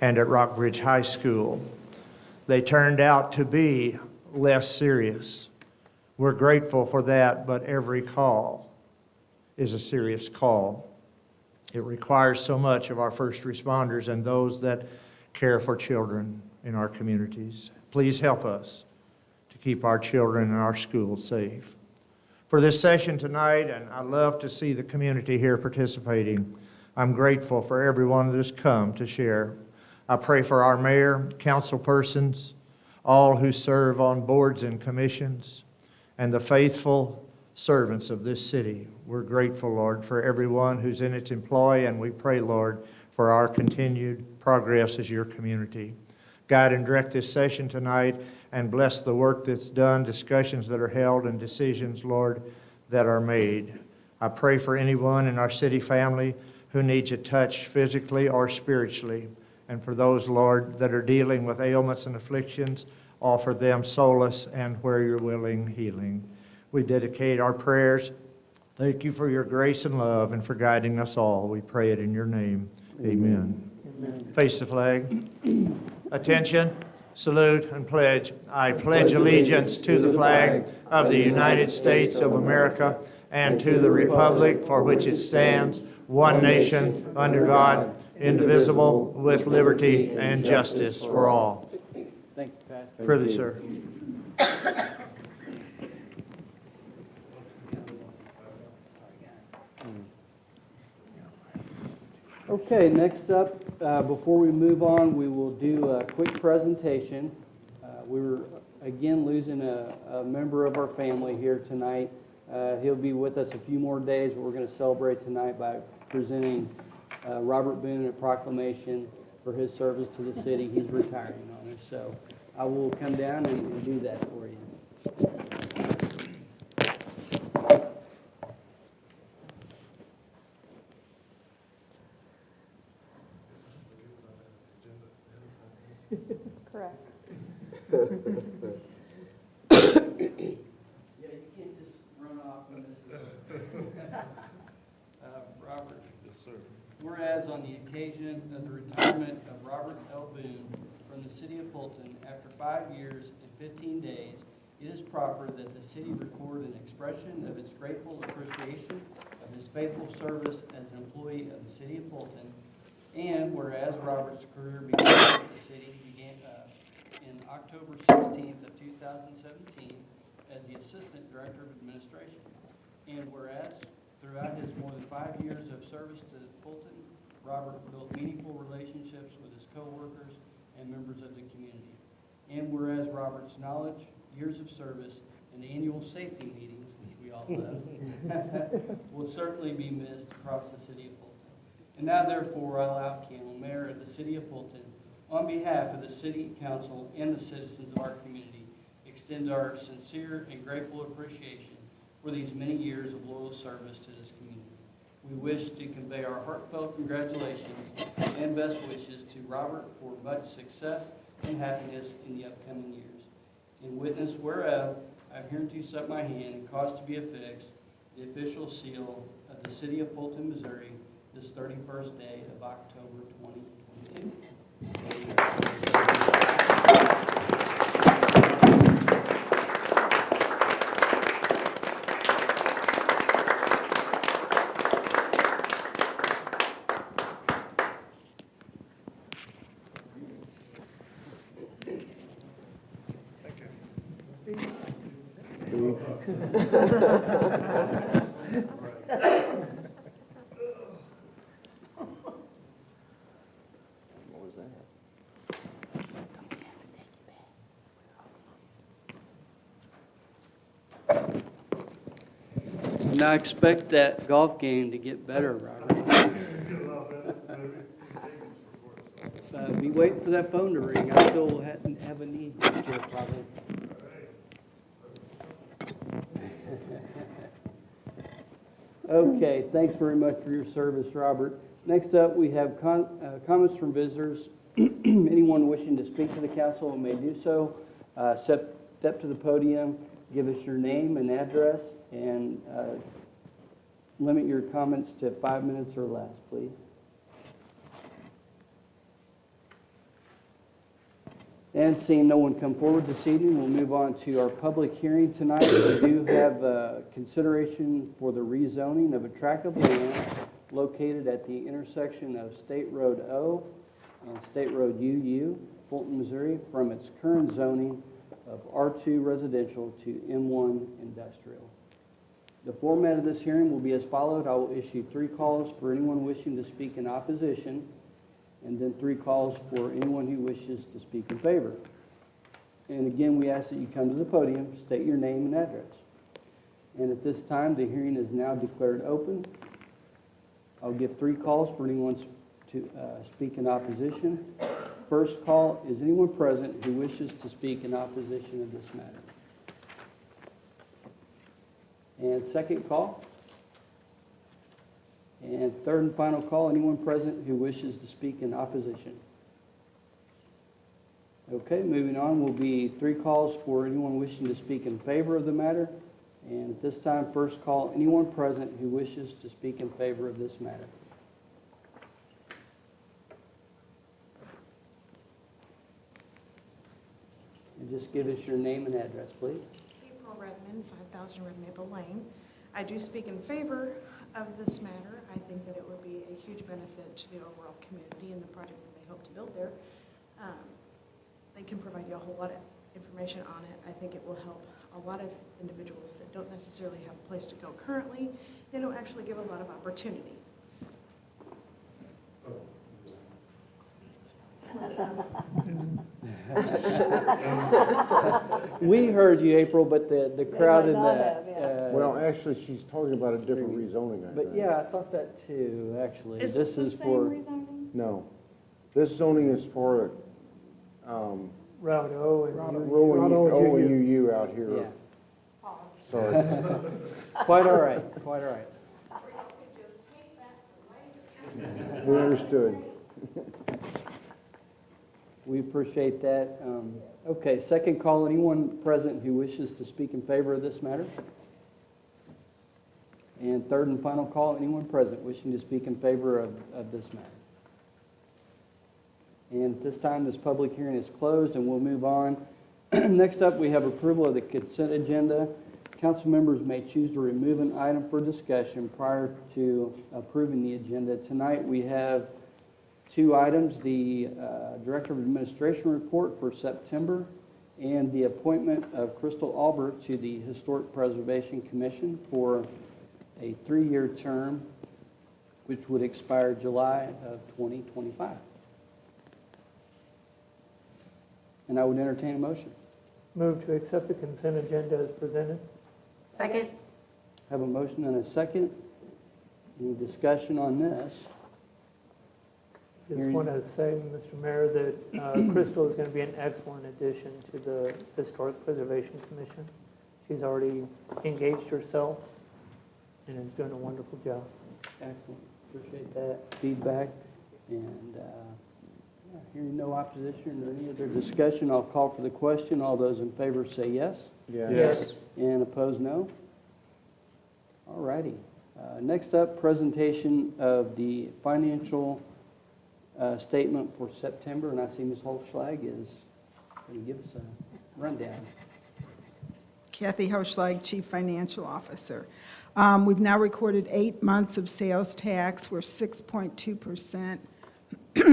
and at Rockbridge High School. They turned out to be less serious. We're grateful for that, but every call is a serious call. It requires so much of our first responders and those that care for children in our communities. Please help us to keep our children and our schools safe. For this session tonight, and I love to see the community here participating, I'm grateful for everyone that has come to share. I pray for our mayor, council persons, all who serve on boards and commissions, and the faithful servants of this city. We're grateful, Lord, for everyone who's in its employ, and we pray, Lord, for our continued progress as your community. Guide and direct this session tonight, and bless the work that's done, discussions that are held, and decisions, Lord, that are made. I pray for anyone in our city family who needs a touch physically or spiritually. And for those, Lord, that are dealing with ailments and afflictions, offer them solace and, where you're willing, healing. We dedicate our prayers. Thank you for your grace and love and for guiding us all. We pray it in your name. Amen. Amen. Face the flag. Attention, salute, and pledge. I pledge allegiance to the flag of the United States of America and to the republic for which it stands, one nation, under God, indivisible, with liberty and justice for all. Thank you, Pastor. Privilege, sir. Okay, next up, before we move on, we will do a quick presentation. We were, again, losing a member of our family here tonight. He'll be with us a few more days, but we're going to celebrate tonight by presenting Robert Boone a proclamation for his service to the city. He's retiring on us, so I will come down and do that for you. Correct. Yeah, you can't just run off on this. Robert. Yes, sir. Whereas on the occasion of the retirement of Robert L. Boone from the city of Fulton after 5 years and 15 days, it is proper that the city record an expression of its grateful appreciation of his faithful service as an employee of the city of Fulton. And whereas Robert's career began at the city in October 16th of 2017 as the Assistant Director of Administration. And whereas throughout his more than 5 years of service to Fulton, Robert built meaningful relationships with his co-workers and members of the community. And whereas Robert's knowledge, years of service, and annual safety meetings, which we all love, will certainly be missed across the city of Fulton. And now, therefore, I, Al Campbell, Mayor of the city of Fulton, on behalf of the City Council and the citizens of our community, extend our sincere and grateful appreciation for these many years of loyal service to this community. We wish to convey our heartfelt congratulations and best wishes to Robert for much success and happiness in the upcoming years. In witness whereof, I have hereunto set my hand and caused to be affixed the official seal of the city of Fulton, Missouri, this 31st day of October 2022. And I expect that golf game to get better, Robert. Be waiting for that phone to ring. I still have a need next year, probably. Okay, thanks very much for your service, Robert. Next up, we have comments from visitors. Anyone wishing to speak to the council may do so. Step to the podium, give us your name and address, and limit your comments to 5 minutes or less, please. And seeing no one come forward this evening, we'll move on to our public hearing tonight. We do have consideration for the rezoning of a tract of land located at the intersection of State Road O and State Road UU, Fulton, Missouri, from its current zoning of R2 residential to M1 industrial. The format of this hearing will be as followed. I will issue 3 calls for anyone wishing to speak in opposition, and then 3 calls for anyone who wishes to speak in favor. And again, we ask that you come to the podium, state your name and address. And at this time, the hearing is now declared open. I'll give 3 calls for anyone to speak in opposition. First call, is anyone present who wishes to speak in opposition of this matter? And second call. And third and final call, anyone present who wishes to speak in opposition? Okay, moving on, will be 3 calls for anyone wishing to speak in favor of the matter. And at this time, first call, anyone present who wishes to speak in favor of this matter. And just give us your name and address, please. April Redmond, 5000 Red Maple Lane. I do speak in favor of this matter. I think that it would be a huge benefit to the overall community and the project that they hope to build there. They can provide you a whole lot of information on it. I think it will help a lot of individuals that don't necessarily have a place to go currently. They don't actually give a lot of opportunity. We heard you, April, but the crowd in that. Well, actually, she's talking about a different rezoning, I think. But yeah, I thought that too, actually. Is This the is same for, rezoning? No. This zoning is for, Route O and O and UU out here. yeah, Sorry. quite all right, quite all right. We understood. We appreciate that. Okay, second call, anyone present who wishes to speak in favor of this matter? And third and final call, anyone present wishing to speak in favor of this matter? And at this time, this public hearing is closed, and we'll move on. Next up, we have approval of the consent agenda. Council members may choose to remove an item for discussion prior to approving the agenda. Tonight, we have 2 items, the Director of Administration report for September and the appointment of Crystal Albert to the Historic Preservation Commission for a 3-year term, which would expire July of 2025. And I would entertain a motion. move to accept the consent agenda as presented. Second. Have a motion and a second. Any discussion on this? Just want to say, Mr. Mayor, that Crystal is going to be an excellent addition to the Historic Preservation Commission. She's already engaged herself and is doing a wonderful job. Excellent. Appreciate that feedback. And hearing no opposition or any other discussion, I'll call for the question. All those in favor say yes. Yes. And opposed, no. All righty. Next up, presentation of the financial statement for September, and I see Ms. Holschlag is going to give us a rundown. Kathy Hochschlag, Chief Financial Officer. We've now recorded 8 months of sales tax. We're 6.2%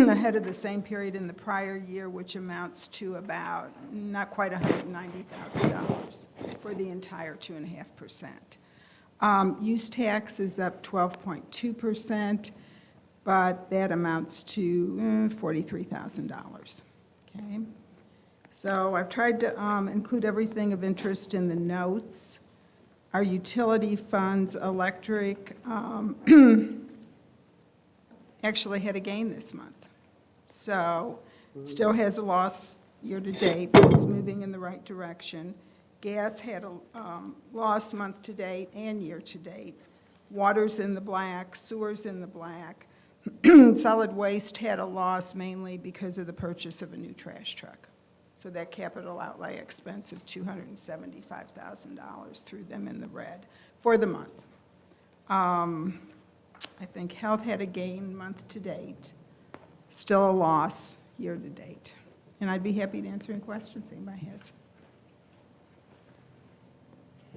ahead of the same period in the prior year, which amounts to about not quite $190,000 for the entire 2.5%. Use tax is up 12.2%, but that amounts to $43,000. Okay? So I've tried to include everything of interest in the notes. Our utility funds, electric, actually had a gain this month. So it still has a loss year-to-date, but it's moving in the right direction. Gas had a loss month-to-date and year-to-date. Water's in the black, sewer's in the black. Solid waste had a loss mainly because of the purchase of a new trash truck. So that capital outlay expense of $275,000 threw them in the red for the month. I think health had a gain month to date, still a loss year to date. And I'd be happy to answer any questions anybody has.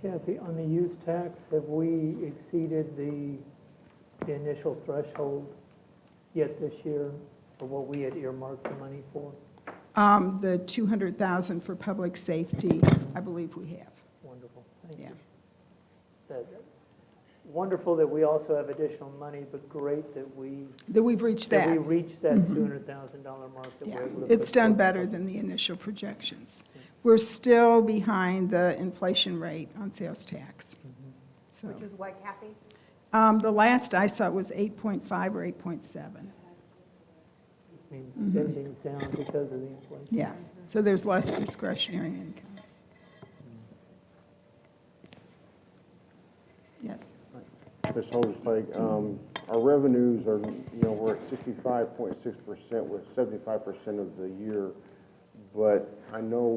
Kathy, on the use tax, have we exceeded the initial threshold yet this year, or what we had earmarked the money for? The 200,000 for public safety, I believe we have, Wonderful, thank yeah. you. Wonderful that we also have additional money, but great that we We've reached that. we reached that $200,000 mark that Yeah, we're able to. it's put done towards better public- than the initial projections. We're still behind the inflation rate on sales tax. So, Which is what, Kathy? the last I saw was 8.5 or 8.7. This means spending's down because of the inflation. Yeah, so there's less discretionary income. Yes. Ms. Holmesclaig, our revenues are, we're at 65.6% with 75% of the year, but I know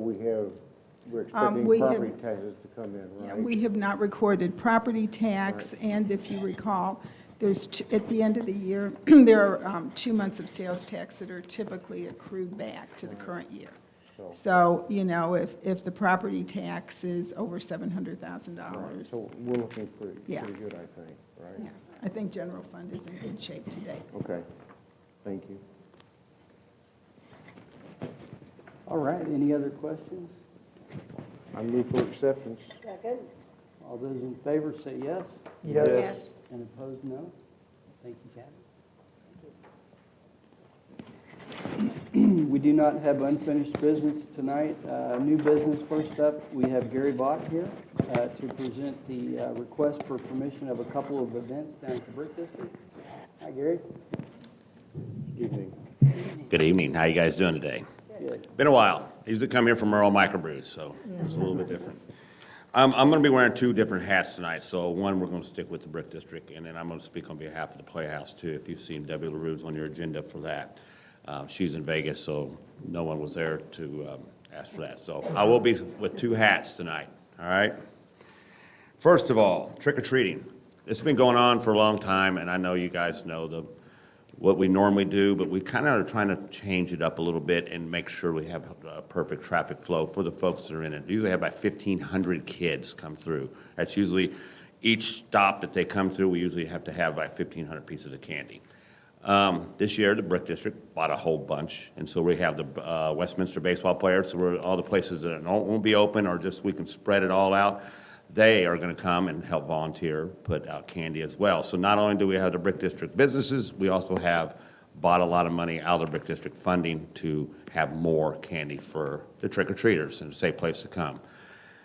we're expecting we have- property taxes to come in, Yeah, right? we have not recorded property tax, and if you recall, at the end of the year, there are 2 months of sales tax that are typically accrued back to the current year. So, if the property tax is over Right, $700,000, so we're looking Yeah. pretty good, I think, right? yeah, I think general fund is in good shape today. Okay, thank you. All right, any other questions? I move for acceptance. Second. All those in favor say yes, Yes. and opposed, no. Thank you, Kathy. We do not have unfinished business tonight. New business, first up, we have Gary Bach here to present the request for permission of a couple of events down at the Brick District. Hi, Gary. Evening. Good evening. How you guys doing today? Good. Been a while. I usually come here from Merle Microbrews, so it's a little bit different. I'm going to be wearing 2 different hats tonight. So one, we're going to stick with the Brick District, and then I'm going to speak on behalf of the Playhouse too. If you've seen Debbie LaRue's on your agenda for that, she's in Vegas, so no one was there to ask for that. So I will be with 2 hats tonight. All right. First of all, trick or treating. It's been going on for a long time, and I know you guys know what we normally do, but we kind of are trying to change it up a little bit and make sure we have a perfect traffic flow for the folks that are in it. We usually have about 1,500 kids come through. That's usually each stop that they come through, we usually have to have about 1,500 pieces of candy. This year, the Brick District bought a whole bunch, and so we have the Westminster baseball players, so all the places that won't be open or just we can spread it all out, they are going to come and help volunteer, put out candy as well. So not only do we have the Brick District businesses, we also have bought a lot of money out of the Brick District funding to have more candy for the trick-or-treaters and a safe place to come.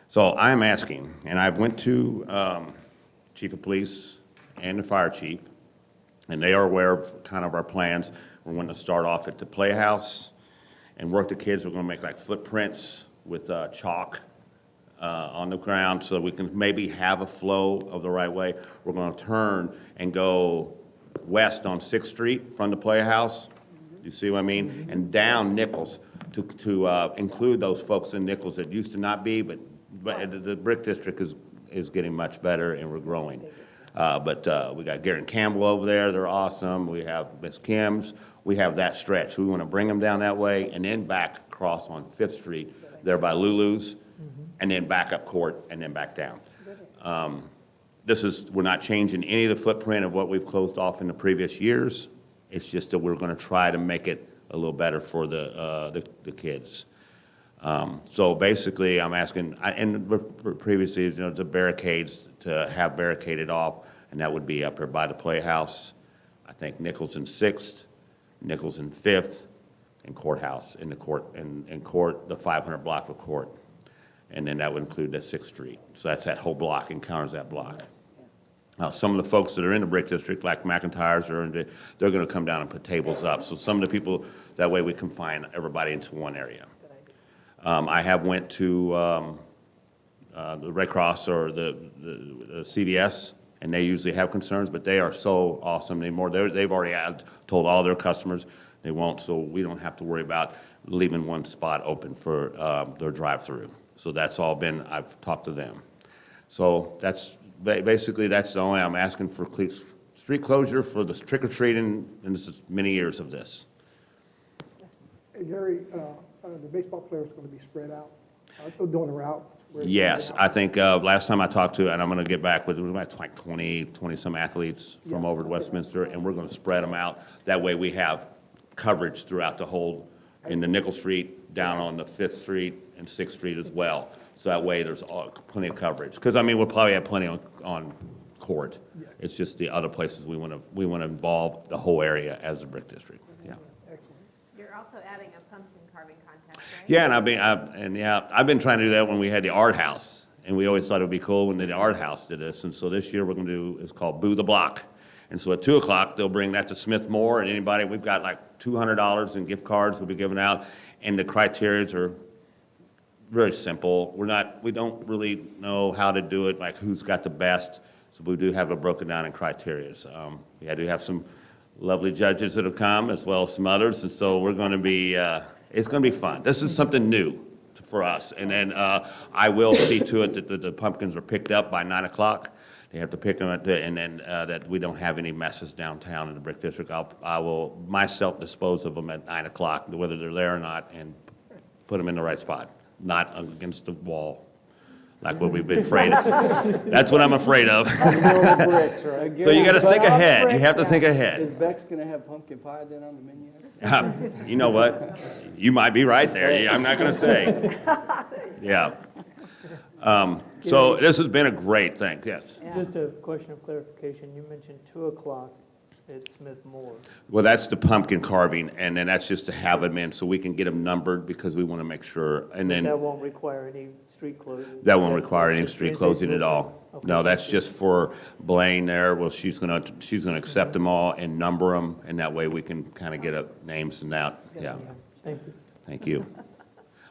So I'm asking, and I've went to Chief of Police and the Fire Chief, and they are aware of kind of our plans. We're going to start off at the Playhouse and work the kids. We're going to make like footprints with chalk on the ground so we can maybe have a flow of the right way. We're going to turn and go west on 6th Street from the Playhouse. You see what I mean? And down Nichols to include those folks in Nichols that used to not be, but the Brick District is getting much better and we're growing. But we got Garrett Campbell over there. They're awesome. We have Miss Kim's. We have that stretch. We want to bring them down that way and then back across on 5th Street there by Lulu's and then back up Court and then back down. We're not changing any of the footprint of what we've closed off in the previous years. It's just that we're going to try to make it a little better for the kids. So basically, I'm asking, and previously, the barricades to have barricaded off, and that would be up here by the Playhouse. I think Nichols and 6th, Nichols and 5th, and Courthouse in the court, and Court, the 500 block of Court. And then that would include the 6th Street. So that's that whole block, encounters that block. Some of the folks that are in the Brick District, like McIntyre's, they're going to come down and put tables up. So some of the people, that way we confine everybody into one area. I have went to the Red Cross or the CVS, and they usually have concerns, but they are so awesome. They've already told all their customers they won't, so we don't have to worry about leaving one spot open for their drive-through. So that's all been, I've talked to them. So that's basically, that's the only, I'm asking for street closure for the trick-or-treating, and this is many years of this. Hey, Gary, the baseball players going to be spread out, doing a route? Yes, I think last time I talked to, and I'm going to get back with, it's like 20-some athletes from Yes. over at Westminster, and we're going to spread them out. That way we have coverage throughout the whole, in the Nickel Street, down on the 5th Street and 6th Street as well. So that way there's plenty of coverage. Because, I mean, we'll probably have plenty on court. It's just the other places we want to involve the whole area as a brick district, yeah. Excellent. You're also adding a pumpkin carving contest, right? Yeah, and I've been trying to do that when we had the art house, and we always thought it would be cool when the art house did this, and so this year we're going to do, it's called Boo the Block. And so at 2 o'clock, they'll bring that to Smith Moore, and anybody, we've got like $200 in gift cards we'll be giving out, and the criterias are very simple. We don't really know how to do it, like who's got the best, so we do have it broken down in criterias. We do have some lovely judges that have come, as well as some others, and so we're going to be, it's going to be fun. This is something new for us, and then I will see to it that the pumpkins are picked up by 9 o'clock. They have to pick them and then that we don't have any messes downtown in the brick district. I will myself dispose of them at 9 o'clock, whether they're there or not, and put them in the right spot, not against the wall, like what we've been afraid of. That's what I'm afraid of. So you got to think ahead. You have to think Is ahead. Beck's gonna have pumpkin pie then on the menu? You know what? You might be right there. Yeah, I'm not going to say. Yeah. So this has been a great thing, yes. Just a question of clarification. You mentioned 2 o'clock at Smith Moore. Well, that's the pumpkin carving, and then that's just to have them in so we can get them numbered because we want to make sure, and That then won't require any street closing? that won't require any Just street anything closing at moving? all. Okay. No, that's just for Blaine there. Well, she's gonna accept them all and number them, and that way we can kind of get names and that, yeah. Thank you. Thank you.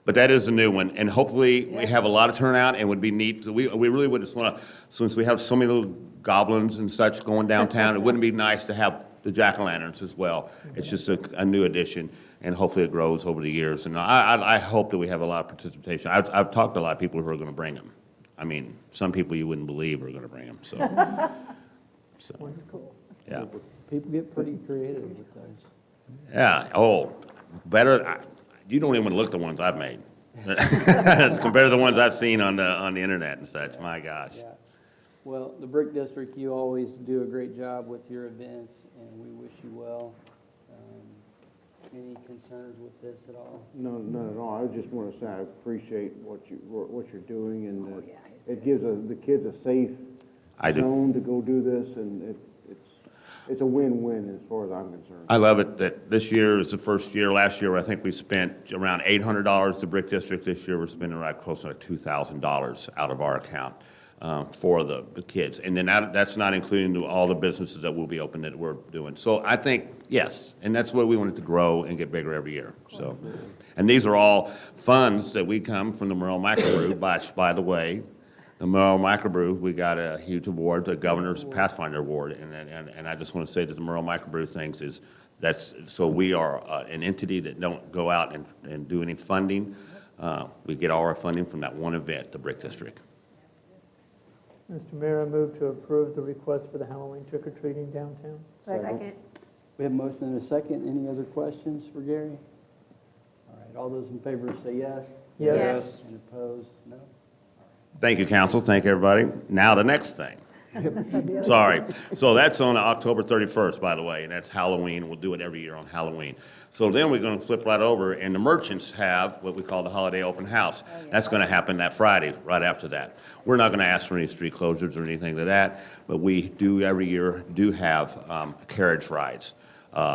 But that is a new one, and hopefully we have a lot of turnout and would be neat. We really would just want to, since we have so many little goblins and such going downtown, it wouldn't be nice to have the jack-o'-lanterns as well. It's just a new addition, and hopefully it grows over the years. And I hope that we have a lot of participation. I've talked to a lot of people who are going to bring them. I mean, some people you wouldn't believe are going to bring them, so. That's cool. Yeah. People get pretty creative with those. Yeah, better, you don't even want to look at the ones I've made. Compared to the ones I've seen on the internet and such, my gosh. Yeah. Well, the Brick District, you always do a great job with your events, and we wish you well. Any concerns with this at all? No, none at all. I just want to say I appreciate what you're doing, and it gives the kids a safe I do. zone to go do this, and it's a win-win as far as I'm concerned. I love it that this year is the first year. Last year, I think we spent around $800 to Brick District. This year, we're spending right close to like $2,000 out of our account for the kids. And then that's not including all the businesses that will be open that we're doing. So I think, yes, and that's what we want it to grow and get bigger every year. So, and these are all funds that we come from the Morel Microbrew. By the way, the Morel Microbrew, we got a huge award, the Governor's Pathfinder Award, and I just want to say that the Morel Microbrew things is, so we are an entity that don't go out and do any funding. We get all our funding from that one event, the Brick District. Mr. Mayor, I move to approve the request for the Halloween trick-or-treating downtown. Second. We have a motion and a second. Any other questions for Gary? All right, all those in favor say yes. Yes. And opposed, no? Thank you, council. Thank you, everybody. Now, the next thing. Sorry. So that's on October 31st, by the way, and that's Halloween. We'll do it every year on Halloween. So then we're going to flip right over, and the merchants have what we call the Holiday Open House. That's going to happen that Friday, right after that. We're not going to ask for any street closures or anything to that, but we do every year have carriage rides.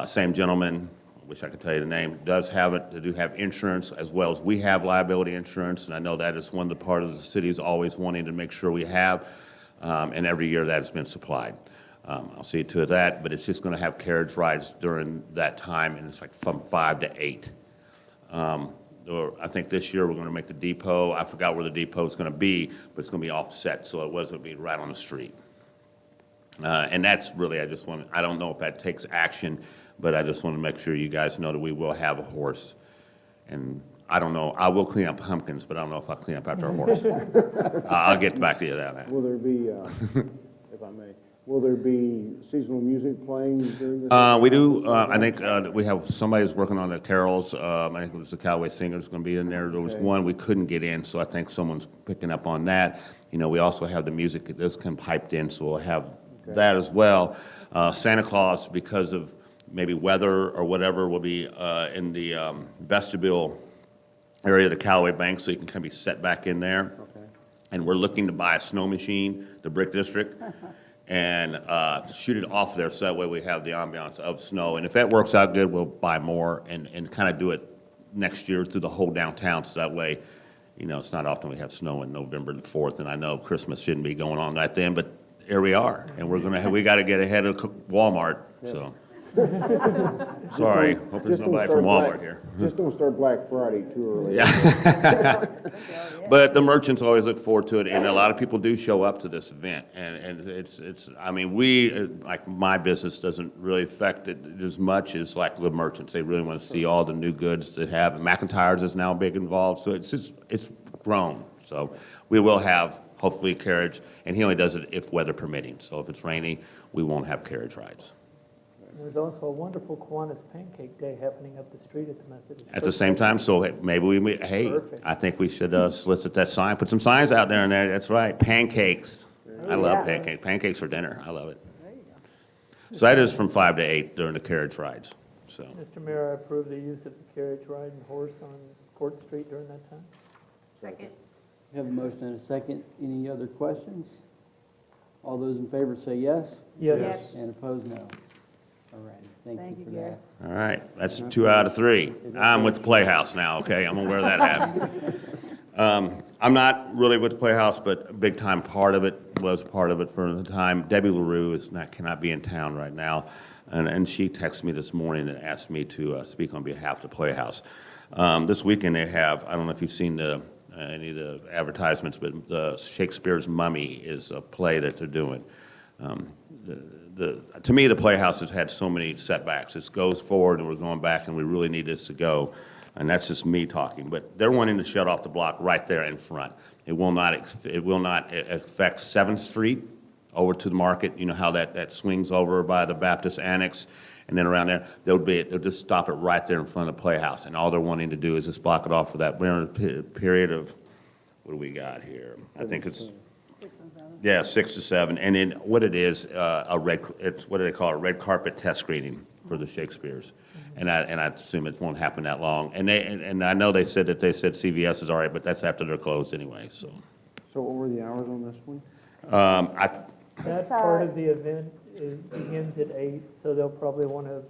Same gentleman, wish I could tell you the name, does have it. They do have insurance as well as we have liability insurance, and I know that is one of the part of the city is always wanting to make sure we have, and every year that has been supplied. I'll see to that, but it's just going to have carriage rides during that time, and it's like from 5 to 8. Or I think this year we're going to make the depot, I forgot where the depot is going to be, but it's going to be offset, so it wasn't be right on the street. And that's really, I don't know if that takes action, but I just want to make sure you guys know that we will have a horse. And I don't know, I will clean up pumpkins, but I don't know if I'll clean up after a horse. I'll get back to you on that. Will there be, if I may, Will there be seasonal music playing during this? We do, I think we have, somebody's working on the carols. I think it was the Callaway Singers going to be in there. There was Okay. one we couldn't get in, so I think someone's picking up on that. You know, we also have the music that does come piped in, so we'll have Okay. that as well. Santa Claus, because of maybe weather or whatever, will be in the vestibule area of the Callaway Bank, so you can kind of be set back in there. Okay. And we're looking to buy a snow machine, the Brick District, and shoot it off there, so that way we have the ambiance of snow. And if that works out good, we'll buy more and kind of do it next year through the whole downtown, so that way, you know, it's not often we have snow in November the 4th, and I know Christmas shouldn't be going on right then, but here we are, and we got to get ahead of Walmart, so. Sorry, hope there's Just don't nobody from start Walmart Black- here. Just don't start Black Friday too early. Yeah. But the merchants always look forward to it, and a lot of people do show up to this event, and it's, I mean, like, my business doesn't really affect it as much as like the merchants. They really want to see all the new goods that have, and McIntyre's is now big involved, so it's grown. So we will have, hopefully, carriage, and he only does it if weather permitting. So if it's rainy, we won't have carriage rides. There's also a wonderful Kiwanis Pancake Day happening up the street at the Methodist. At the Church. same time, so maybe hey, Perfect. I think we should solicit that sign, put some signs out there, and that's right, pancakes. I love pancakes for dinner, I love it. So that is from 5 to 8 during the carriage rides, so. Mr. Mayor, I approve the use of the carriage ride and horse on Court Street during that time. Second. We have a motion and a second. Any other questions? All those in favor say yes, Yes. and opposed, no. All right, thank you for that. All right, that's 2 out of 3. I'm with the Playhouse now, okay? I'm gonna wear that hat. I'm not really with the Playhouse, but a big time part of it, was part of it for the time. Debbie LaRue cannot be in town right now, and she texted me this morning and asked me to speak on behalf of the Playhouse. This weekend they have, I don't know if you've seen any of the advertisements, but the Shakespeare's Mummy is a play that they're doing. To me, the Playhouse has had so many setbacks. It goes forward, and we're going back, and we really need this to go. And that's just me talking. But they're wanting to shut off the block right there in front. It will not affect 7th Street over to the market. You know how that swings over by the Baptist Annex, and then around there. They'll just stop it right there in front of the Playhouse. And all they're wanting to do is just block it off for that winter period of, what do we got here? I think it's 6 to 7, and then what it is, it's what do they call it, a red carpet test screening for the Shakespeare's, and I assume it won't happen that long. And I know they said CVS is all right, but that's after they're closed anyway. So, So what were the hours on this one? That part of the event begins at 8, so they'll probably want to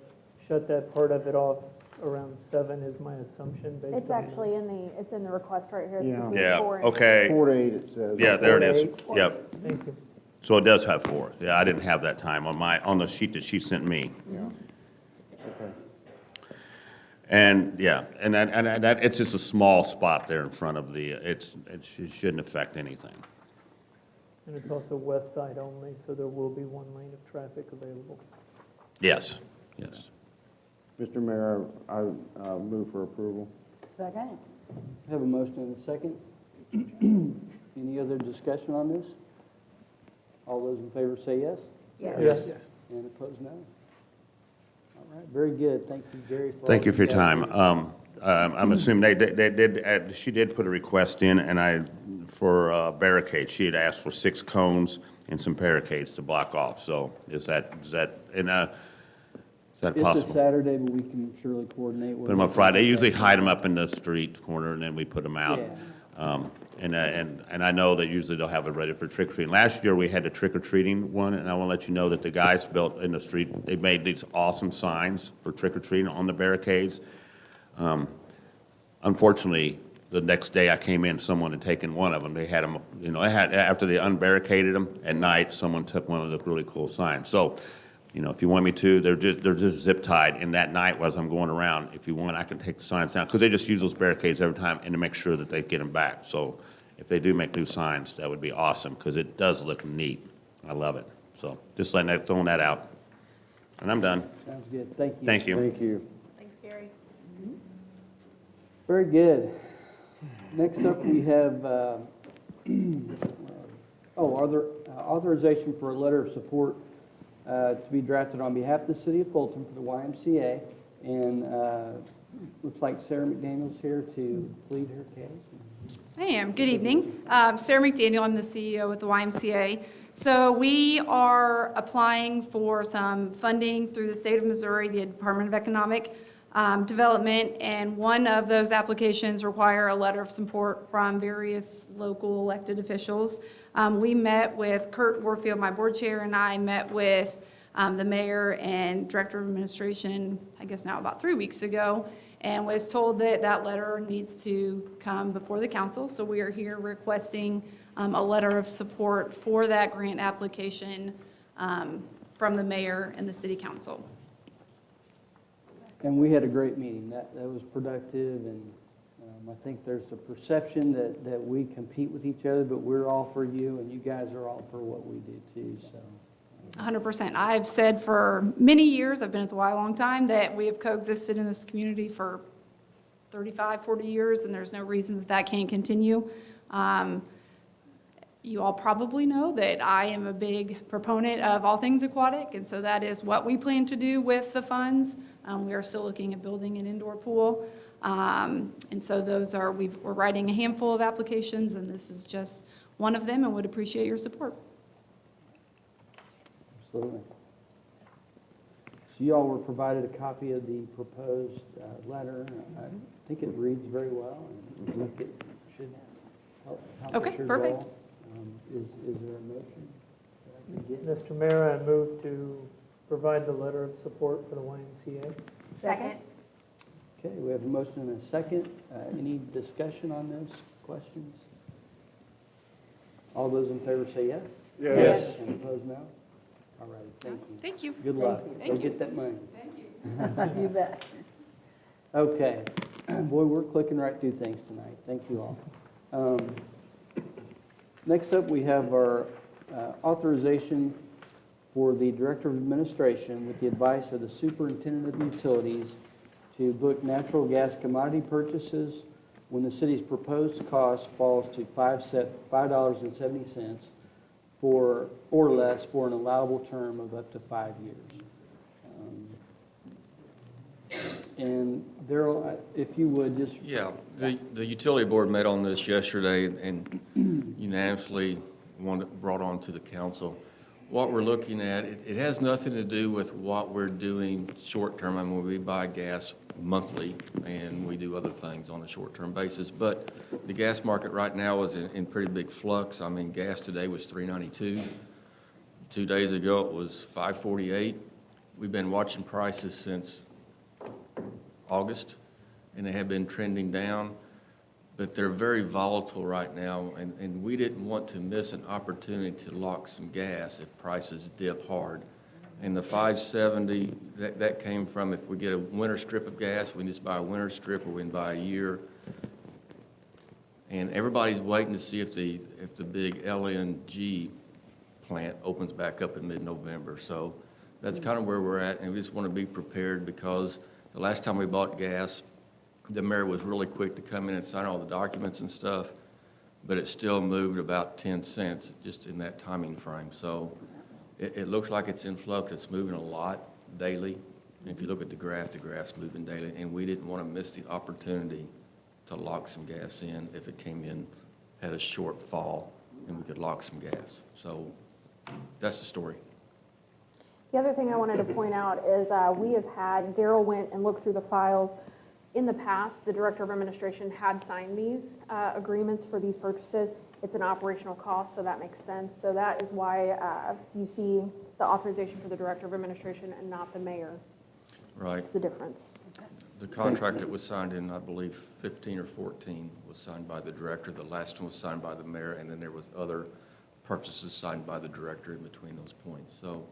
shut that part of it off around 7 is my assumption based on. It's actually it's in the request right here. It's Yeah. between yeah, 4 and 8. okay, 4 to 8 it says. yeah, there it is. 4 to 8. Yep. Thank you. So it does have 4. Yeah, I didn't have that time on the sheet that she sent me. Yeah. Okay. And yeah, and that it's just a small spot there in front of the. It shouldn't affect anything. And it's also west side only, so there will be 1 lane of traffic available. Yes, yes. Mr. Mayor, I move for approval. Second? We have a motion and a second. Any other discussion on this? All those in favor say yes, Yes. and opposed, no. All right, very good. Thank you, Jerry. Thank you for your all time. that. I'm assuming they did, she did put a request in, and for barricades, she had asked for 6 cones and some barricades to block off. So is that It's a possible? Saturday, but we can surely coordinate with Put them up Friday. They usually hide them up in the street corner, and then we put them out. Yeah. And I know that usually they'll have it ready for trick or treating. Last year, we had the trick or treating one, and I want to let you know that the guys built in the street, they made these awesome signs for trick or treating on the barricades. Unfortunately, the next day I came in, someone had taken one of them. They had them, after they unbarricaded them at night, someone took one of the really cool signs. So, if you want me to, they're just zip tied. And that night, as I'm going around, if you want, I can take the signs down, because they just use those barricades every time, and to make sure that they get them back. So, if they do make new signs, that would be awesome, because it does look neat. I love it. So, just throwing that out. And I'm done. Sounds good. Thank you. Thank you. Thank you. Thanks, Gary. Very good. Next up, we have, authorization for a letter of support to be drafted on behalf of the city of Fulton for the YMCA. And looks like Sarah McDaniel's here to plead her case. I am. Good evening. Sarah McDaniel, I'm the CEO with the YMCA. So we are applying for some funding through the state of Missouri, the Department of Economic Development, and one of those applications require a letter of support from various local elected officials. We met with Kurt Warfield, my board chair, and I met with the mayor and director of administration, I guess now about 3 weeks ago, and was told that that letter needs to come before the council. So we are here requesting a letter of support for that grant application from the mayor and the city council. And we had a great meeting. That was productive, and I think there's a perception that we compete with each other, but we're all for you, and you guys are all for what we do too, so. 100%. I've said for many years, I've been at the Y a long time, that we have coexisted in this community for 35, 40 years, and there's no reason that that can't continue. You all probably know that I am a big proponent of all things aquatic, and so that is what we plan to do with the funds. We are still looking at building an indoor pool. And so those are, we're writing a handful of applications, and this is just one of them, and would appreciate your support. Absolutely. So you all were provided a copy of the proposed letter. I think it reads very well, and I think it should help accomplish Okay, your perfect. goal. Is there a motion that I can get? Mr. Mayor, I move to provide the letter of support for the YMCA. Second. Okay, we have a motion and a second. Any discussion on this? Questions? All those in favor say yes? Yes. And opposed, no? All right, thank you. Thank you. Good luck. Thank Go you. get that money. Thank you. You bet. Okay. Boy, we're clicking right through things tonight. Thank you all. Next up, we have our authorization for the Director of Administration with the advice of the Superintendent of Utilities to book natural gas commodity purchases when the city's proposed cost falls to $5.70 for, or less, for an allowable term of up to 5 years. And Darrell, if you would just. Yeah, the utility board met on this yesterday and unanimously brought on to the council. What we're looking at, it has nothing to do with what we're doing short-term. I mean, we buy gas monthly and we do other things on a short-term basis. But the gas market right now is in pretty big flux. I mean, gas today was $3.92. 2 days ago, it was $5.48. We've been watching prices since August, and they have been trending down, but they're very volatile right now, and we didn't want to miss an opportunity to lock some gas if prices dip hard. And the $5.70, that came from if we get a winter strip of gas, we can just buy a winter strip, or we can buy a year. And everybody's waiting to see if the big LNG plant opens back up in mid-November. So that's kind of where we're at, and we just want to be prepared, because the last time we bought gas, the mayor was really quick to come in and sign all the documents and stuff, but it still moved about 10 cents just in that timing frame. So it looks like it's in flux. It's moving a lot daily. And if you look at the graph's moving daily, and we didn't want to miss the opportunity to lock some gas in if it came in, had a short fall, and we could lock some gas. So that's the story. The other thing I wanted to point out is we have had, Darrell went and looked through the files. In the past, the Director of Administration had signed these agreements for these purchases. It's an operational cost, so that makes sense. So that is why you see the authorization for the Director of Administration and not the mayor. Right. That's the difference. The contract that was signed in, I believe, 15 or 14 was signed by the director. The last one was signed by the mayor, and then there was other purchases signed by the director in between those points. So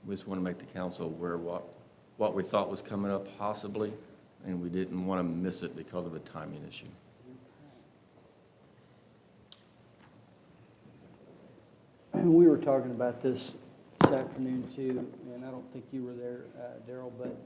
we just want to make the council aware of what we thought was coming up possibly, and we didn't want to miss it because of a timing issue. We were talking about this this afternoon too, and I don't think you were there, Daryl, but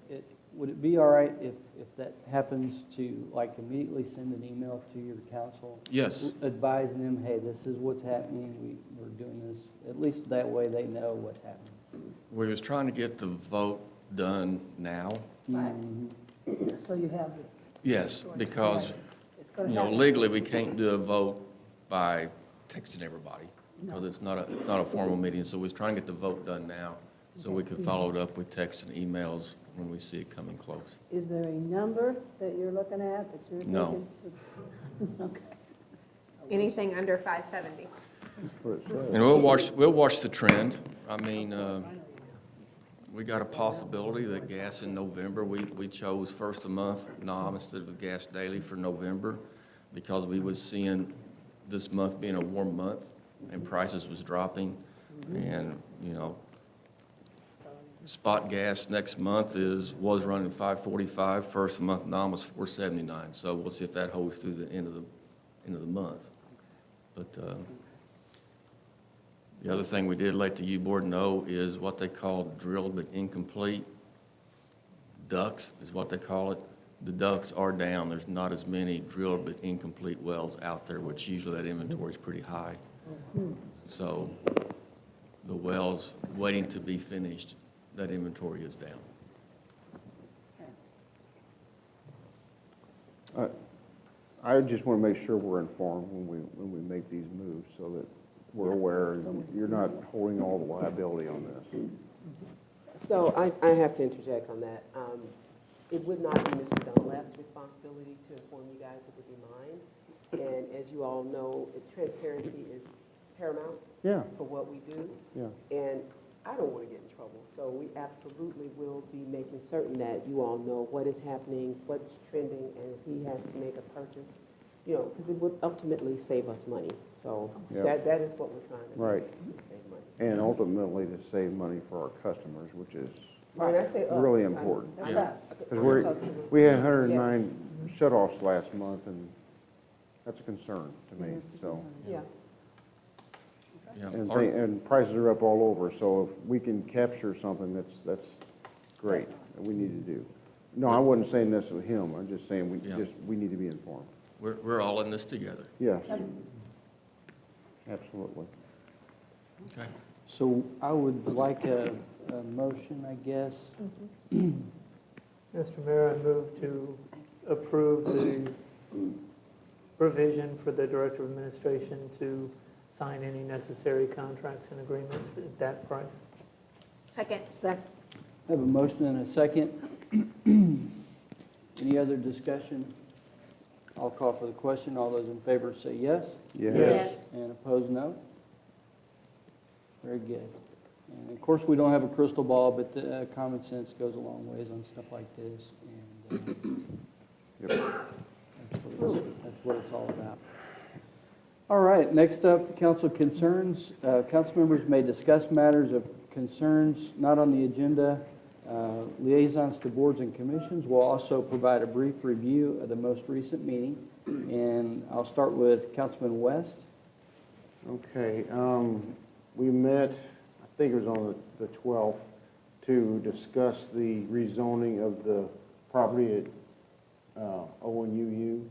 would it be all right if that happens to, like, immediately send an email to your council? Yes. Advising them, hey, this is what's happening, we're doing this, at least that way they know what's happening. We was trying to get the vote done now. Mhm. So you have it. Yes, because, It's going you to know, happen. legally, we can't do a vote by texting everybody, because it's not a formal meeting, so we're trying to get the vote done now, so we can follow it up with texts and emails when we see it coming close. Is there a number that you're looking at that you're No. thinking? Okay. Anything under 570. That's what it says. And we'll watch the trend. I mean, we got a possibility that gas in November, we chose first of month NOM instead of gas daily for November, because we was seeing this month being a warm month, and prices was dropping, and, you know, spot gas next month was running 545, first month NOM was 479, so we'll see if that holds through the end of the month. But the other thing we did let the U-Board know is what they call drilled but incomplete. DUCs is what they call it. The DUCs are down. There's not as many drilled but incomplete wells out there, which usually that inventory is pretty high. So the wells waiting to be finished, that inventory is down. I just want to make sure we're informed when we make these moves, so that we're aware, and you're not holding all the liability on this. So I have to interject on that. It would not be Mr. Dunlap's responsibility to inform you guys, it would be mine. And as you all know, transparency is paramount Yeah, for what we do. yeah. And I don't want to get in trouble, so we absolutely will be making certain that you all know what is happening, what's trending, and if he has to make a purchase, you know, because it would ultimately save us money. So Yeah. that is what we're trying to do. Right. to save money. And ultimately to save money for our customers, which is When I say us, really I- important. that's Yeah. us. Because Customers. we had 109 shut-offs last month, and that's a concern to me, so. Yeah. Yeah. And prices are up all over, so if we can capture something, that's great, that we need to do. No, I wasn't saying this with him, I'm just saying Yeah. we need to be informed. We're all in this together. Yes, absolutely. Okay. So I would like a motion, I guess. Mr. Mayor, I move to approve the provision for the Director of Administration to sign any necessary contracts and agreements at that price. Second. Second. I have a motion and a second. Any other discussion? I'll call for the question. All those in favor say yes, Yes. and opposed, no. Very good. And of course, we don't have a crystal ball, but common sense goes a long ways on stuff like this. And that's what it's all about. All right, next up, council concerns. Council members may discuss matters of concerns not on the agenda. Liaisons to boards and commissions will also provide a brief review of the most recent meeting. And I'll start with Councilman West. Okay, we met, I think it was on the 12th, to discuss the rezoning of the property at ONUU,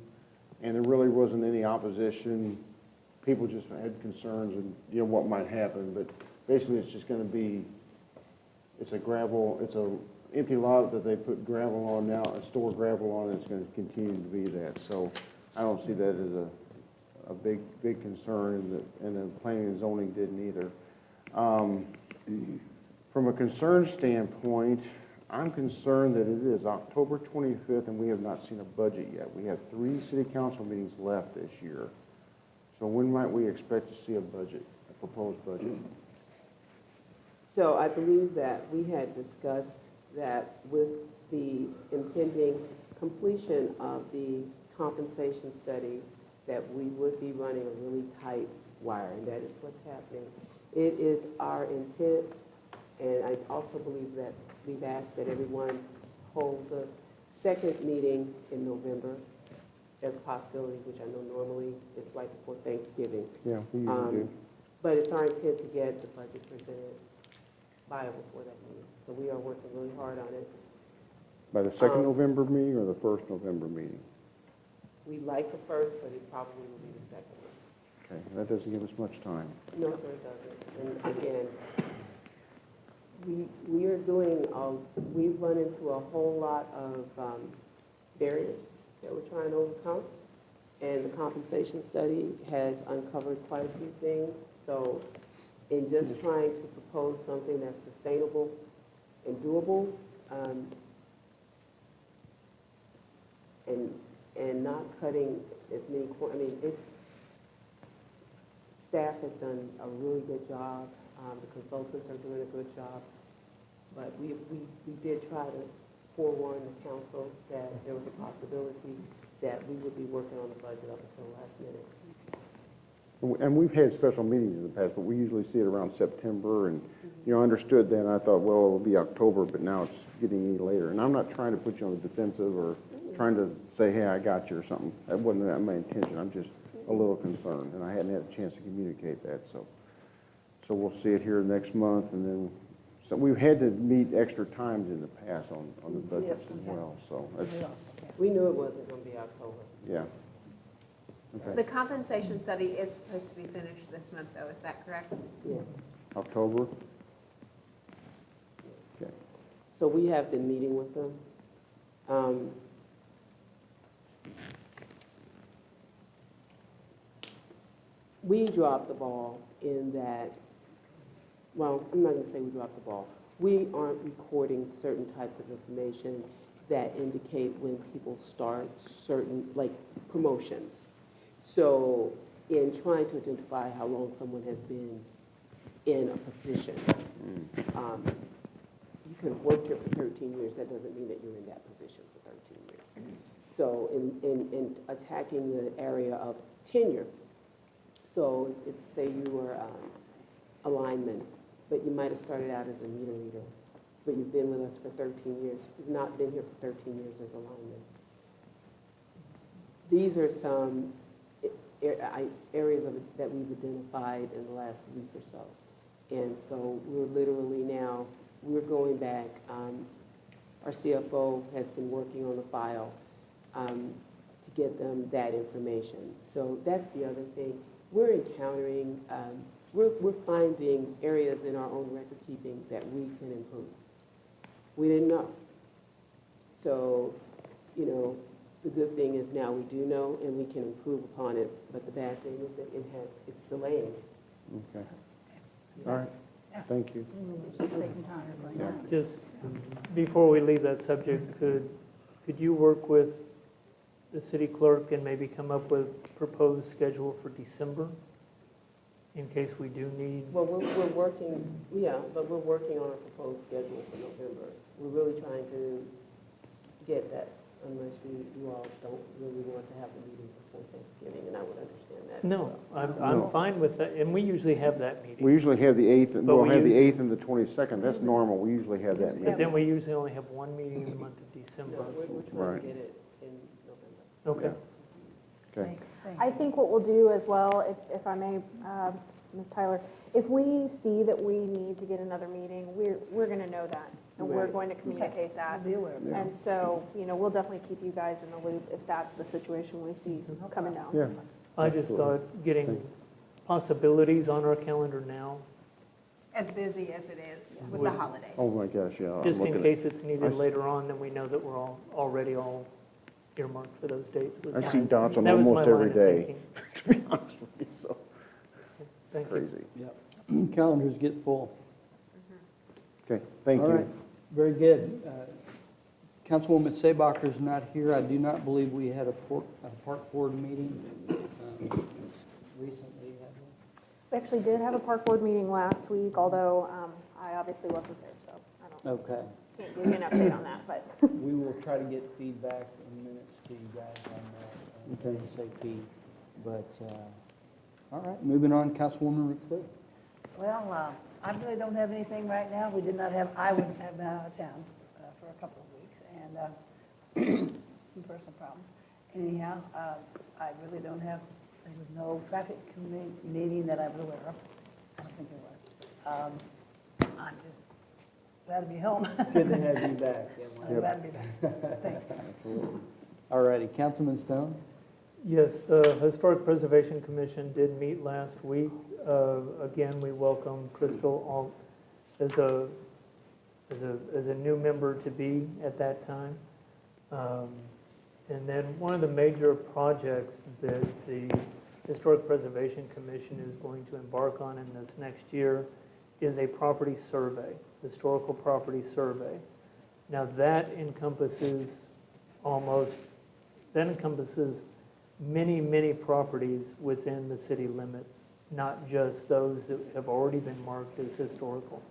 and there really wasn't any opposition. People just had concerns and, you know, what might happen, but basically it's just gonna be, it's a empty lot that they put gravel on now, store gravel on, and it's gonna continue to be that. So I don't see that as a big concern, and the planning and zoning didn't either. From a concern standpoint, I'm concerned that it is October 25th and we have not seen a budget yet. We have 3 city council meetings left this year. So when might we expect to see a proposed budget? So I believe that we had discussed that with the impending completion of the compensation study, that we would be running a really tight wire, and that is what's happening. It is our intent, and I also believe that we've asked that everyone hold the second meeting in November as a possibility, which I know normally is right before Thanksgiving. Yeah, we usually do. But it's our intent to get the budget presented viable for that meeting. So we are working really hard on it. By the second Um, November meeting or the first November meeting? We like the first, but it probably will be the second one. Okay, that doesn't give us much time. No, sir, it doesn't. And again, we are doing, we've run into a whole lot of barriers that we're trying to overcome. And the compensation study has uncovered quite a few things. So in just trying to propose something that's sustainable and doable, and not cutting as many, staff has done a really good job. The consultants are doing a good job. But we did try to forewarn the council that there was a possibility that we would be working on the budget up until the last minute. And we've had special meetings in the past, but we usually see it around September, and, you know, understood then, I thought, well, it'll be October, but now it's getting any later. And I'm not trying to put you on the defensive or trying to say, hey, I got you or something. That wasn't my intention. I'm just a little concerned, and I hadn't had a chance to communicate that, so we'll see it here next month, and then, so we've had to meet extra times in the past on the budgets as well, so that's, We knew it wasn't going to be October. yeah. The Okay, compensation study is supposed to be finished this month, though, is that correct? Yes. October? Okay. So we have been meeting with them. We dropped the ball in that, well, I'm not going to say we dropped the ball. We aren't recording certain types of information that indicate when people start certain, like, promotions. So in trying to identify how long someone has been in a position, you could have worked here for 13 years, that doesn't mean that you're in that position for 13 years. So in attacking the area of tenure, so if, say you were a lineman, but you might have started out as a meter reader, but you've been with us for 13 years. You've not been here for 13 years as a lineman. These are some areas of it that we've identified in the last week or so. And so we're literally now, we're going back. Our CFO has been working on the file to get them that information. So that's the other thing. We're encountering, we're finding areas in our own record keeping that we can improve. We didn't know. So, you know, the good thing is now we do know and we can improve upon it, but the bad thing is that it's delaying. Okay. All right, thank you. Just before we leave that subject, could you work with the city clerk and maybe come up with proposed schedule for December in case we do need? Well, we're working, yeah, but we're working on a proposed schedule for November. We're really trying to get that, unless you all don't really want to have a meeting before Thanksgiving, and I would understand that. No, No. I'm fine with that, and we usually have that meeting. We usually have the 8th, But we'll we have the usually- 8th and the 22nd. That's normal. We usually have that But meeting. then we usually only have one meeting in the month of December. No, we're trying Right. to get it in November. Okay. Okay. I think what we'll do as well, if I may, Ms. Tyler, if we see that we need to get another meeting, we're going to know that, and we're Right. going to communicate that. Be aware of it. And so, you know, we'll definitely keep you guys in the loop if that's the situation we see coming down. Yeah. I just Absolutely. thought getting possibilities on our calendar now, As busy as it is with the Would- holidays. Oh, my gosh, yeah. I'm just in looking at- case it's needed I later on, then we know that we're already all earmarked for those dates. was I my- see dots on that was my almost every line of day, thinking. to be honest with you, so Thank you. crazy. Yep. Calendars get full. Okay, thank All right, you. very good. Councilwoman Seebacher's not here. I do not believe we had a park board meeting recently, have we? We actually did have a park board meeting last week, although I obviously wasn't there, so I don't, Okay. can't give you an update on that, but. We will try to get feedback in minutes to you guys on that, Okay. ASAP. But, all right, moving on, Councilwoman Rickford. Well, I really don't have anything right now. We did not have, I have been out of town for a couple of weeks, and some personal problems. Anyhow, I really don't have, there was no traffic meeting that I'm aware of. I don't think there was. I'm just Glad to be home. It's good to have you back, Emily. Glad to be back. Thank you. All righty, Councilman Stone? Yes, the Historic Preservation Commission did meet last week. Again, we welcome Crystal as a new member to be at that time. And then one of the major projects that the Historic Preservation Commission is going to embark on in this next year is a property survey, historical property survey. Now that encompasses many, many properties within the city limits, not just those that have already been marked as historical.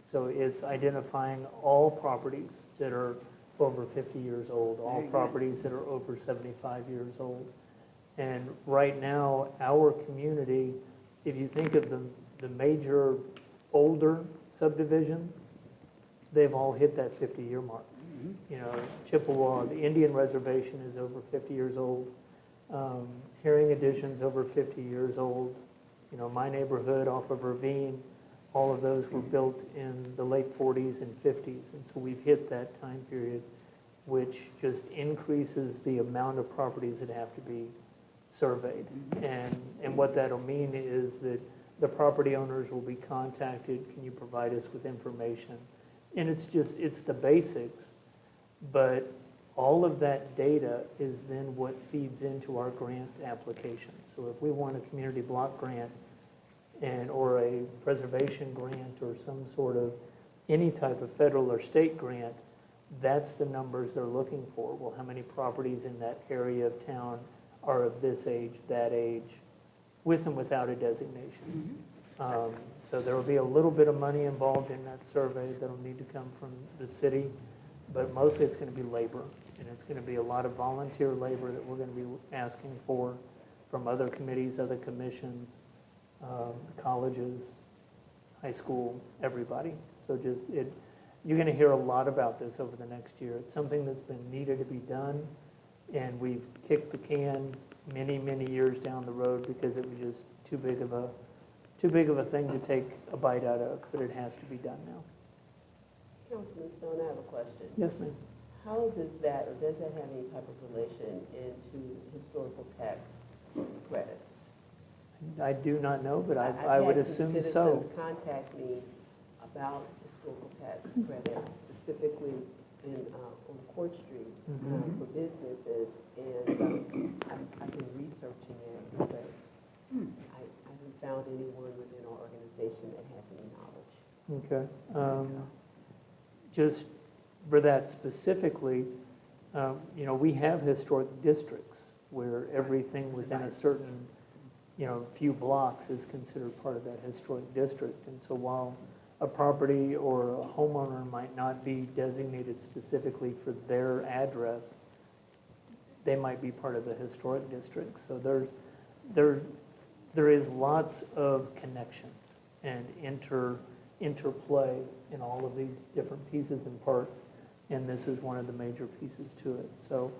So it's identifying all properties that are over 50 years old, all properties that are over 75 years old. And right now, our community, if you think of the major older subdivisions, they've all hit that 50-year mark. You know, Chippewa, the Indian Reservation is over 50 years old. Herring Addition's over 50 years old. You know, my neighborhood off of Ravine, all of those were built in the late 40s and 50s. And so we've hit that time period, which just increases the amount of properties that have to be surveyed. And what that'll mean is that the property owners will be contacted, can you provide us with information? And it's the basics, but all of that data is then what feeds into our grant application. So if we want a community block grant or a preservation grant or some sort of any type of federal or state grant, that's the numbers they're looking for. Well, how many properties in that area of town are of this age, that age, with and without a designation? So there will be a little bit of money involved in that survey that'll need to come from the city, but mostly it's going to be labor, and it's going to be a lot of volunteer labor that we're going to be asking for from other committees, other commissions, colleges, high school, everybody. So you're going to hear a lot about this over the next year. It's something that's been needed to be done, and we've kicked the can many, many years down the road because it was just too big of a thing to take a bite out of, but it has to be done now. Councilman Stone, I have a question. Yes, ma'am. How does that have any type of relation into historical tax credits? I do not know, but I would assume I've so. had some citizens contact me about historical tax credits, specifically on Court Street for businesses, and I've been researching it, but I haven't found anyone within our organization that has any knowledge. Okay. Just for that specifically, we have historic districts where everything within a certain, few blocks is considered part of that historic district. And so while a property or a homeowner might not be designated specifically for their address, they might be part of the historic district. So there is lots of connections and interplay in all of these different pieces and parts, and this is one of the major pieces to it. So,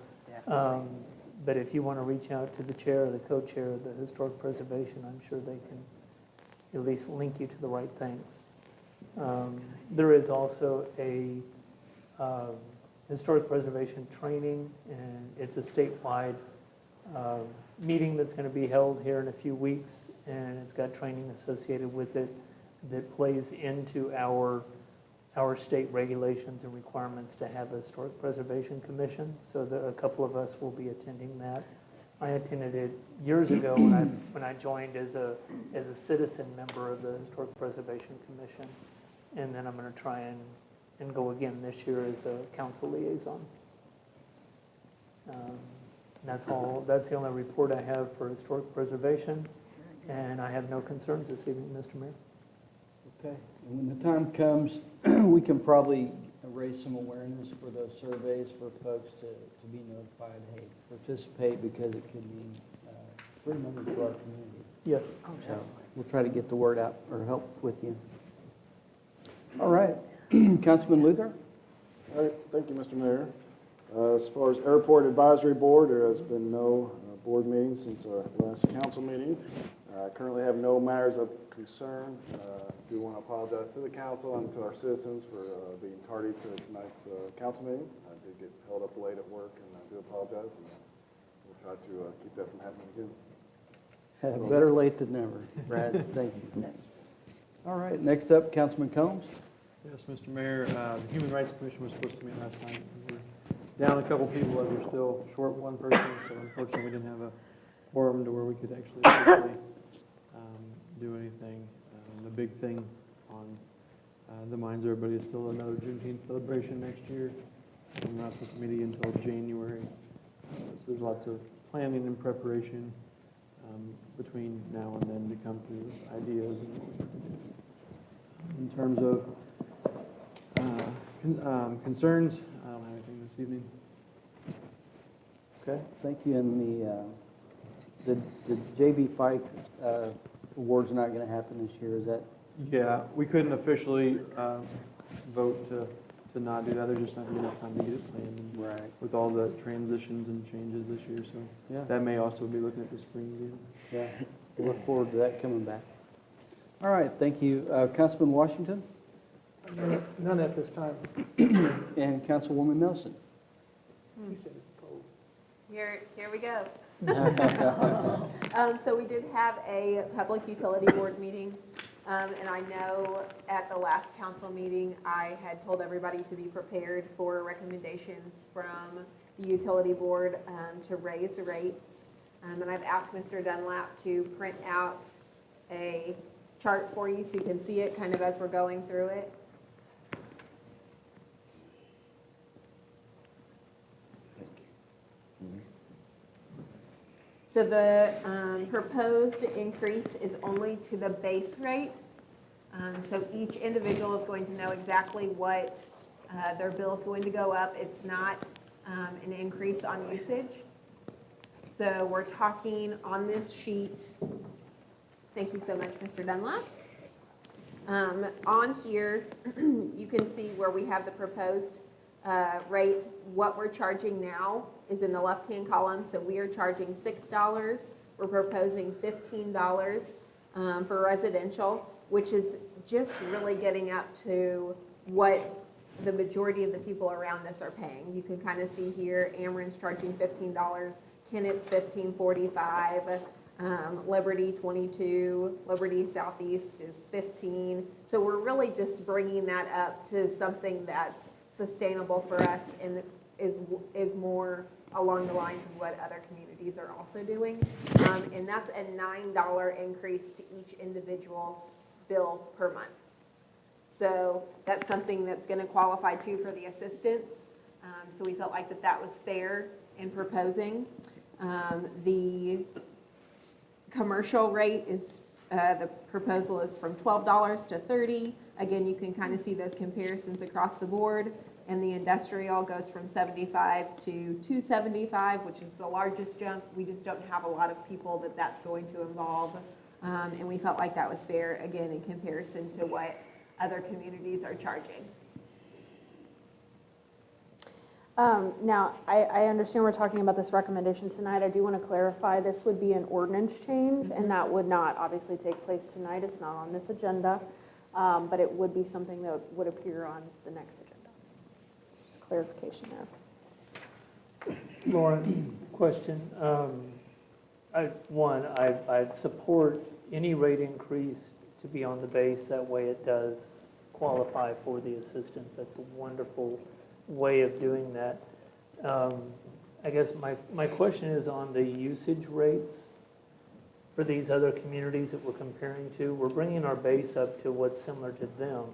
but if you want to reach out to the chair or the co-chair of the Historic Preservation, I'm sure they can at least link you to the right things. There is also a Historic Preservation training, and it's a statewide meeting that's going to be held here in a few weeks, and it's got training associated with it that plays into our state regulations and requirements to have a Historic Preservation Commission. So a couple of us will be attending that. I attended it years ago when I joined as a citizen member of the Historic Preservation Commission, and then I'm going to try and go again this year as a council liaison. That's all. That's the only report I have for historic preservation, and I have no concerns this evening, Mr. Mayor. Okay, and when the time comes, we can probably raise some awareness for those surveys for folks to be notified, hey, participate, because it could mean free money to our community. Yes. So we'll try to get the word out or help with you. All right, Councilman Luther? All right, thank you, Mr. Mayor. As far as Airport Advisory Board, there has been no board meeting since our last council meeting. Currently have no matters of concern. Do want to apologize to the council and to our citizens for being tardy to tonight's council meeting. I did get held up late at work, and I do apologize, and we'll try to keep that from happening again. Better late than never. Brad, thank you. All right, next up, Councilman Combs. Yes, Mr. Mayor, the Human Rights Commission was supposed to meet last night. We're down a couple people, but we're still short one person, so unfortunately we didn't have a quorum to where we could actually officially do anything. The big thing on the minds of everybody is still another Juneteenth celebration next year. We're not supposed to meet again until January. So there's lots of planning and preparation between now and then to come through with ideas and what we can do. In terms of concerns, I don't have anything this evening. Okay, thank you. And the JB Fike award's not going to happen this year, is that? Yeah, we couldn't officially vote to not do that. There's just not enough time to get it planned. And right. With all the transitions and changes this year, so yeah, that may also be looking at the spring deal. Yeah, we look forward to that coming back. All right, thank you. Councilman Washington? None at this time. And Councilwoman Nelson? She said it's cold. Here we go. So we did have a public utility board meeting, and I know at the last council meeting, I had told everybody to be prepared for a recommendation from the utility board to raise rates. And I've asked Mr. Dunlap to print out a chart for you so you can see it kind of as we're going through it. So the proposed increase is only to the base rate. So each individual is going to know exactly what their bill is going to go up. It's not an increase on usage. So we're talking on this sheet, thank you so much, Mr. Dunlap. On here, you can see where we have the proposed rate. What we're charging now is in the left-hand column. So we are charging $6. We're proposing $15 for residential, which is just really getting up to what the majority of the people around us are paying. You can kind of see here, Ameren's charging $15, Kennett's $15.45, Liberty 22, Liberty Southeast is 15. So we're really just bringing that up to something that's sustainable for us and is more along the lines of what other communities are also doing. And that's a $9 increase to each individual's bill per month. So that's something that's going to qualify too for the assistance. So we felt like that was fair in proposing. The commercial rate is, the proposal is from $12 to $30. Again, you can kind of see those comparisons across the board. And the industrial goes from 75 to 275, which is the largest jump. We just don't have a lot of people that's going to involve. And we felt like that was fair, again, in comparison to what other communities are charging. Now, I understand we're talking about this recommendation tonight. I do want to clarify, this would be an ordinance change, and that would not obviously take place tonight. It's not on this agenda, but it would be something that would appear on the next agenda. Just clarification there. Lauren, question. I'd support any rate increase to be on the base. That way it does qualify for the assistance. That's a wonderful way of doing that. I guess my question is on the usage rates for these other communities that we're comparing to. We're bringing our base up to what's similar to them,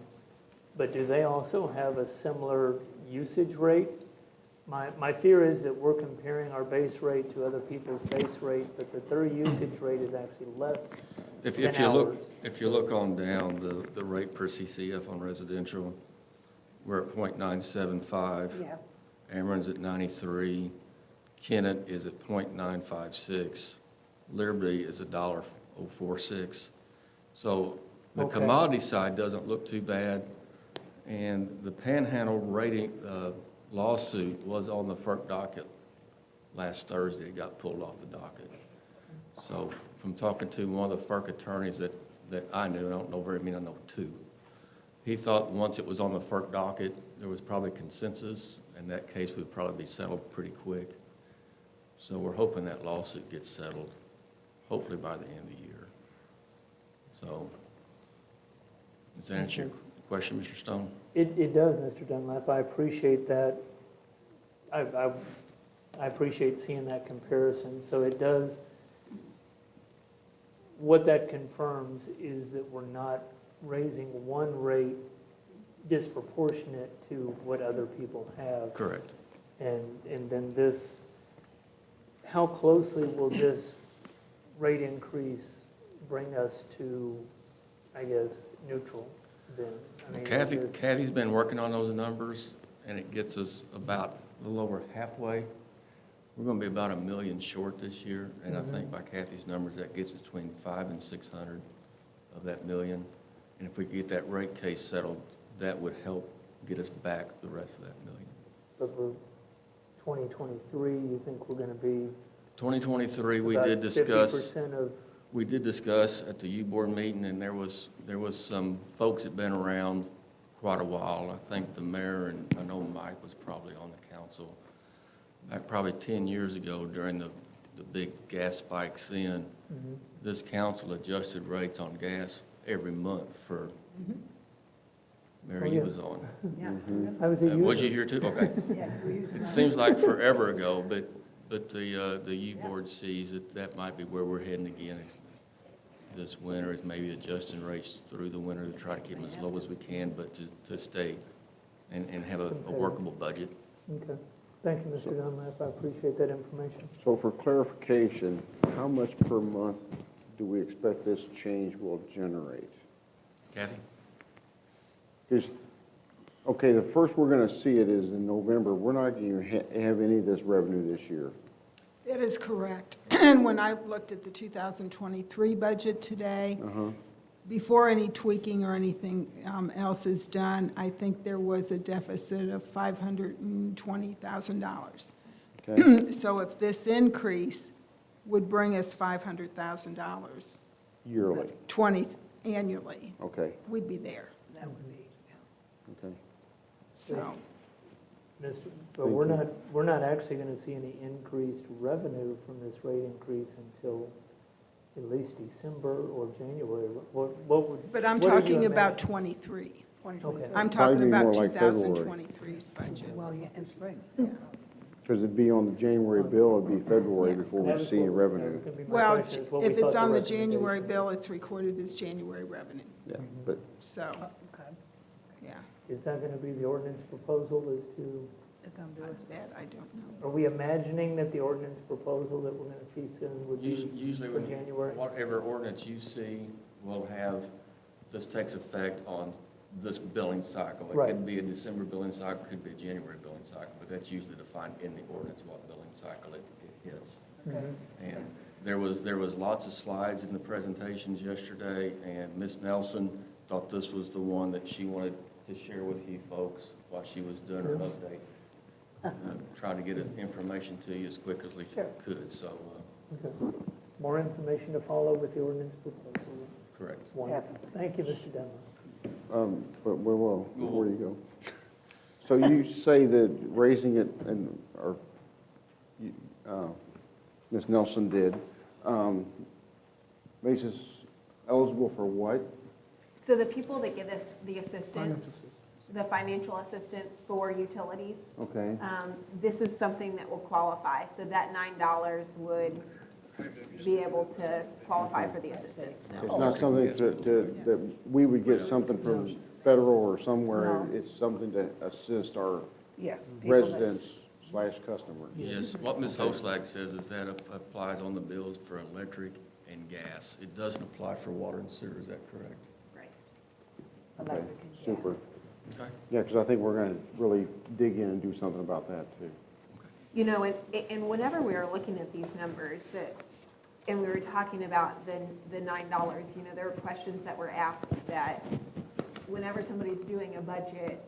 but do they also have a similar usage rate? My fear is that we're comparing our base rate to other people's base rate, but that their usage rate is actually less than ours. If you look on down, the rate per CCF on residential, we're at 0.975. Yeah. Ameren's at 93. Kennett is at 0.956. Liberty is $1.046. So the Okay. commodity side doesn't look too bad. And the Panhandle rating lawsuit was on the FERC docket last Thursday. It got pulled off the docket. So from talking to one of the FERC attorneys that I knew, I don't know very many, I know two. He thought once it was on the FERC docket, there was probably consensus, and that case would probably be settled pretty quick. So we're hoping that lawsuit gets settled, hopefully by the end of the year. So, does that answer your question, Mr. Stone? It does, Mr. Dunlap. I appreciate that. I appreciate seeing that comparison. So it does, what that confirms is that we're not raising one rate disproportionate to what other people have. Correct. And then this, how closely will this rate increase bring us to, I guess, neutral then? I mean, Kathy's been working on those numbers, and it gets us about a little over halfway. We're going to be about $1 million short this year, and I think by Kathy's numbers, that gets us between 500 and 600 of that million. And if we get that rate case settled, that would help get us back the rest of that million. But for 2023, you think we're going to be 2023, we about did discuss. 50% of, We did discuss at the U-Board meeting, and there was some folks that been around quite a while. I think the mayor, and I know Mike was probably on the council, back probably 10 years ago during the big gas spikes then, this council adjusted rates on gas every month for, Mary, you was on. I was a user. Was you here too? Okay. It seems like forever ago, but the U-Board sees that might be where we're heading again this winter, is maybe adjusting rates through the winter to try to keep them as low as we can, but to stay and have a workable budget. Okay. Thank you, Mr. Dunlap. I appreciate that information. So for clarification, how much per month do we expect this change will generate? Kathy? Because, okay, the first we're going to see it is in November. We're not going to have any of this revenue this year. That is correct. And when I looked at the 2023 budget today, before any tweaking or anything else is done, I think there was a deficit of $520,000. Okay. So if this increase would bring us $500,000 Yearly. annually, Okay. we'd be there. That would be, Okay. So, But we're not actually going to see any increased revenue from this rate increase until at least December or January. What would? but I'm what are you talking about imagining? 23. Okay. I'm Probably talking about more like February. 2023's budget. well, yeah, in spring. Because it'd be on the January bill, it'd be February before That we was see any what- revenue. that was gonna be my Well, question, is what we if it's thought on the recommendation January was. bill, it's recorded as January revenue. Yeah, but So, Okay, yeah, Is that going to be the ordinance proposal as to, they're gonna do it. that I don't know. are we imagining that the ordinance proposal that we're going to see soon would be Usually, for January? whatever ordinance you see will have, this takes effect on this billing cycle. It Right. could be a December billing cycle, could be a January billing cycle, but that's usually defined in the ordinance what billing cycle it hits. Mhm. And there was lots of slides in the presentations yesterday, and Ms. Nelson thought this was the one that she wanted to share with you folks while she was doing her update. Trying to get his information to you as quick as we could, so, Okay. More information to follow with the ordinance proposal. correct. Wonderful. Thank you, Mr. Dunlap. but well, before you go. So you say that raising it, and, or, Ms. Nelson did, makes us eligible for what? So the people that give us the assistance, the financial assistance for utilities, Okay. this is something that will qualify. So that $9 would be able to qualify for the assistance. It's not something that we would get something from federal or somewhere. No. It's something to assist our Yes. people that- residents/customers. Yes, what Ms. Hoslag says is that applies on the bills for electric and gas. It doesn't apply for water and sewer, is that correct? Right. Okay, Electric and gas. super. Okay. Yeah, because I think we're going to really dig in and do something about that, too. You know, and whenever we were looking at these numbers, and we were talking about the $9, you know, there were questions that were asked that whenever somebody's doing a budget,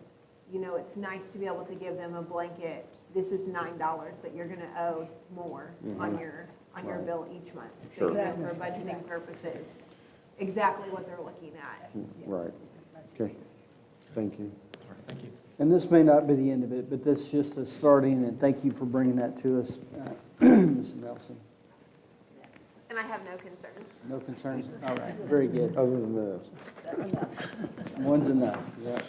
you know, it's nice to be able to give them a blanket, this is $9 that you're gonna owe more on your Right. bill each month. So Sure. you know, for budgeting purposes, exactly what they're looking at. Right. Okay. Thank you. Thank you. And this may not be the end of it, but that's just a starting, and thank you for bringing that to us, Mrs. Nelson. And I have no concerns. No concerns? All right, very good. Other than this. One's enough, yeah.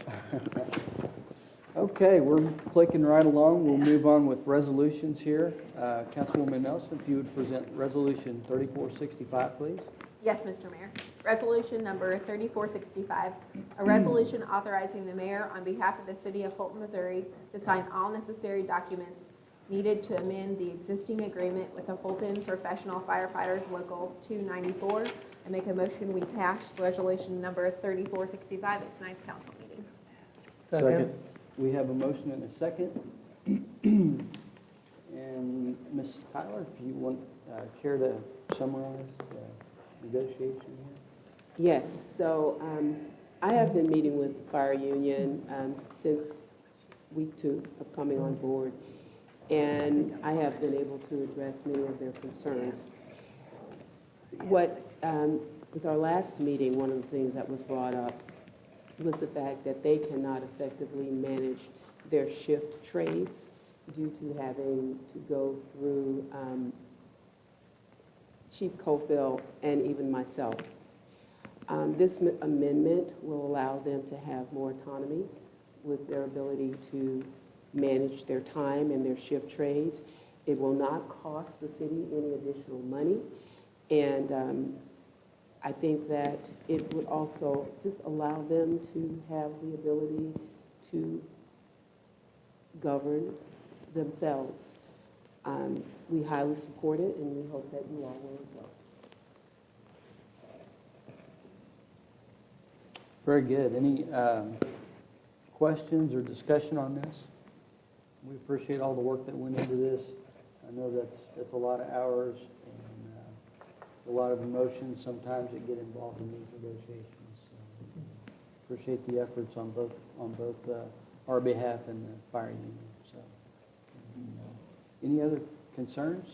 Okay, we're clicking right along. We'll move on with resolutions here. Councilwoman Nelson, if you would present Resolution 3465, please. Yes, Mr. Mayor. Resolution number 3465, a resolution authorizing the mayor on behalf of the city of Fulton, Missouri to sign all necessary documents needed to amend the existing agreement with the Fulton Professional Firefighters Local 294. I make a motion we pass resolution number 3465 at tonight's council meeting. Second. We have a motion and a second. And Ms. Tyler, if you want, care to summarize the negotiation here? Yes, so I have been meeting with the fire union since week 2 of coming on board, and I have been able to address many of their concerns. With our last meeting, one of the things that was brought up was the fact that they cannot effectively manage their shift trades due to having to go through Chief Cofield and even myself. This amendment will allow them to have more autonomy with their ability to manage their time and their shift trades. It will not cost the city any additional money, and I think that it would also just allow them to have the ability to govern themselves. We highly support it, and we hope that you all will as well. Very good. Any questions or discussion on this? We appreciate all the work that went into this. I know that's a lot of hours and a lot of emotions sometimes that get involved in these negotiations. So appreciate the efforts on both our behalf and the fire union. So, any other concerns?